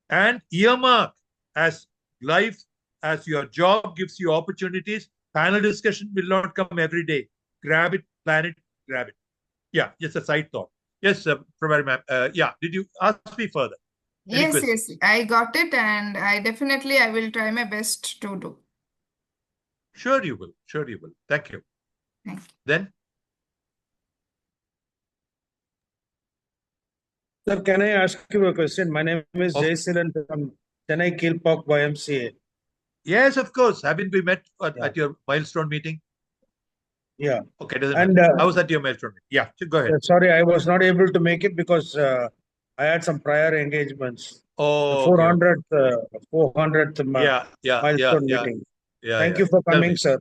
and earmark as life, as your job gives you opportunities, Panel discussion will not come every day. Grab it, plan it, grab it. Yeah, just a side thought. Yes, Prabhari ma'am. Yeah, did you ask me further? Any Yes, questions? yes, I got it, and I will try my best to do. Sure you will. Sure you will. Thank you. Thank you. Then? Sir, can I ask you a question? My name is Jaysilan from Chennai Kilpark YMCA. Yes, of course. Haven't we met at your milestone meeting? Yeah. Okay, doesn't And matter. I was at your milestone meeting. Yeah, go ahead. sorry, I was not able to make it because I had some prior engagements. Oh, the 400th milestone meeting. Thank you for coming, sir.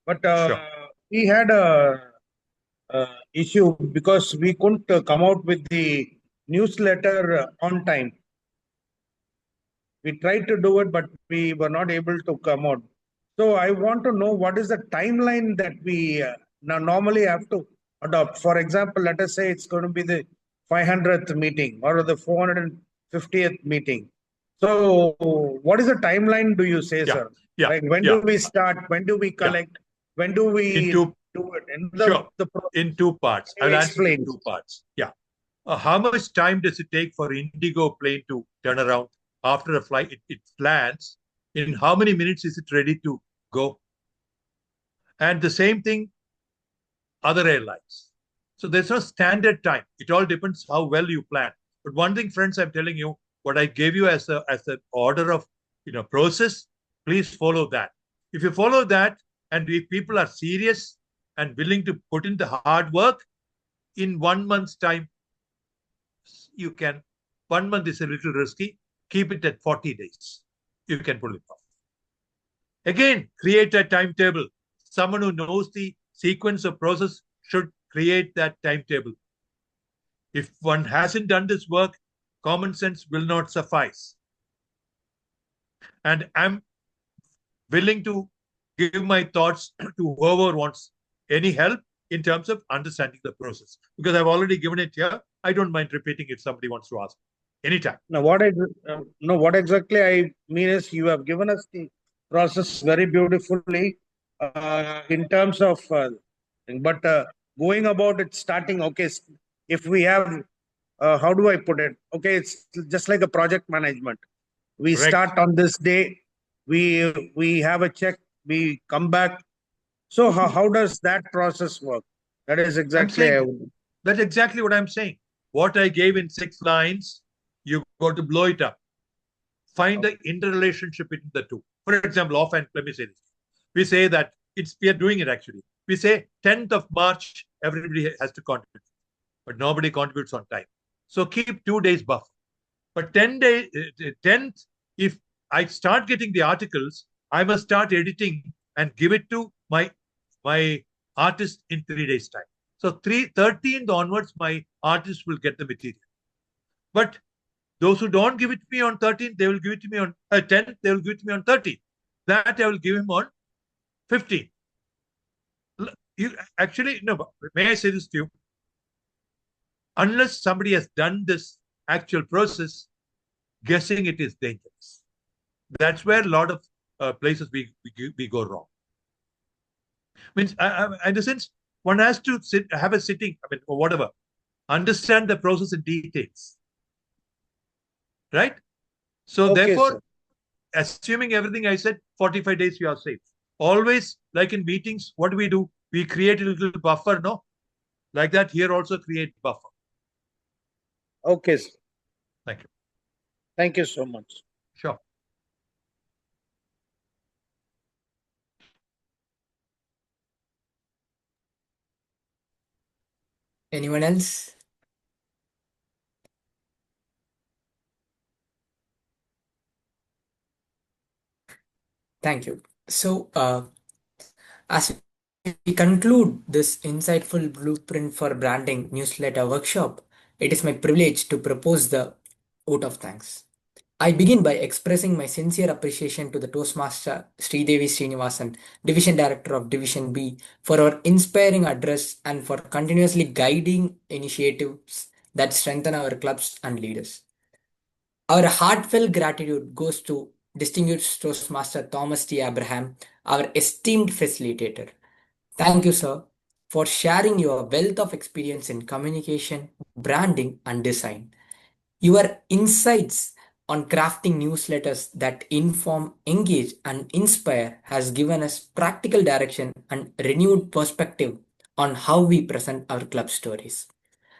But we had a issue because we couldn't come out with the newsletter on time. We tried to do it, but we were not able to come out. So I want to know what is the timeline that we now normally have to adopt. For example, let us say it's going to be the 500th meeting or the 450th meeting. So what is the timeline do you say, sir? Yeah. Like when do we start? When do we collect? When do we do it? In two parts. I'll answer in two parts. Yeah. How much time does it take for Indigo plane to turn around after a flight? It lands. In how many minutes is it ready to go? And the same thing, other airlines. So there's no standard time. It all depends how well you plan. But one thing, friends, I'm telling you, what I gave you as an order of process, please follow that. If you follow that, and if people are serious and willing to put in the hard work, in 1 month's time, you can. 1 month is a little risky. Keep it at 40 days. You can pull it off. Again, create a timetable. Someone who knows the sequence of process should create that timetable. If one hasn't done this work, common sense will not suffice. And I'm willing to give my thoughts to whoever wants any help in terms of understanding the process. Because I've already given it here. I don't mind repeating if somebody wants to ask. Anytime. Now, what exactly I mean is you have given us the process very beautifully in terms of, but going about it, starting, okay, if we have, how do I put it? Okay, it's just like a project management. We start on this day, we have a check, we come back. So how does that process work? That is exactly that's exactly what I'm saying. What I gave in 6 lines, you got to blow it up. Find the interrelationship between the two. For example, often, let me say this. We say that we are doing it actually. We say 10th of March, everybody has to contribute, but nobody contributes on time. So keep 2 days buffer. But 10th, if I start getting the articles, I must start editing and give it to my artist in 3 days' time. So 13th onwards, my artist will get the material. But those who don't give it to me on 13th, they will give it to me on 10th, they will give it to me on 13th. That I will give him on 15th. May I say this to you? Unless somebody has done this actual process, guessing it is dangerous. That's where a lot of places we go wrong. Means, in the sense, one has to have a sitting, or whatever, understand the process in details. Right? So therefore, assuming everything I said, 45 days you are safe. Always, like in meetings, what do? We create a little buffer, no? Like that, here also create buffer. Okay, sir. Thank you. Thank you so much. Sure. Anyone else? Thank you. So, as we conclude this insightful blueprint for branding newsletter workshop, it is my privilege to propose the vote of thanks. I begin by expressing my sincere appreciation to the Toastmaster Sridevi Srinivasan, Division Director of Division B, for our inspiring address and for continuously guiding initiatives that strengthen our clubs and leaders. Our heartfelt gratitude goes to distinguished Toastmaster Thomas T. Abraham, our esteemed facilitator. Thank you, sir, for sharing your wealth of experience in communication, branding, and design. Your insights on crafting newsletters that inform, engage, and inspire has given us practical direction and renewed perspective on how we present our club stories.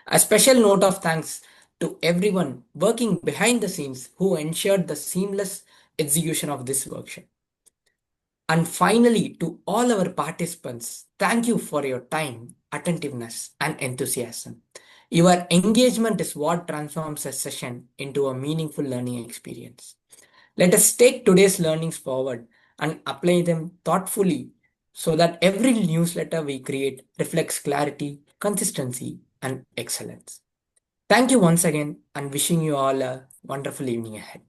A special note of thanks to everyone working behind the scenes who ensured the seamless execution of this workshop. And finally, to all our participants, thank you for your time, attentiveness, and enthusiasm. Your engagement is what transforms a session into a meaningful learning experience. Let us take today's learnings forward and apply them thoughtfully so that every newsletter we create reflects clarity, consistency, and excellence. Thank you once again and wishing you all a wonderful evening ahead.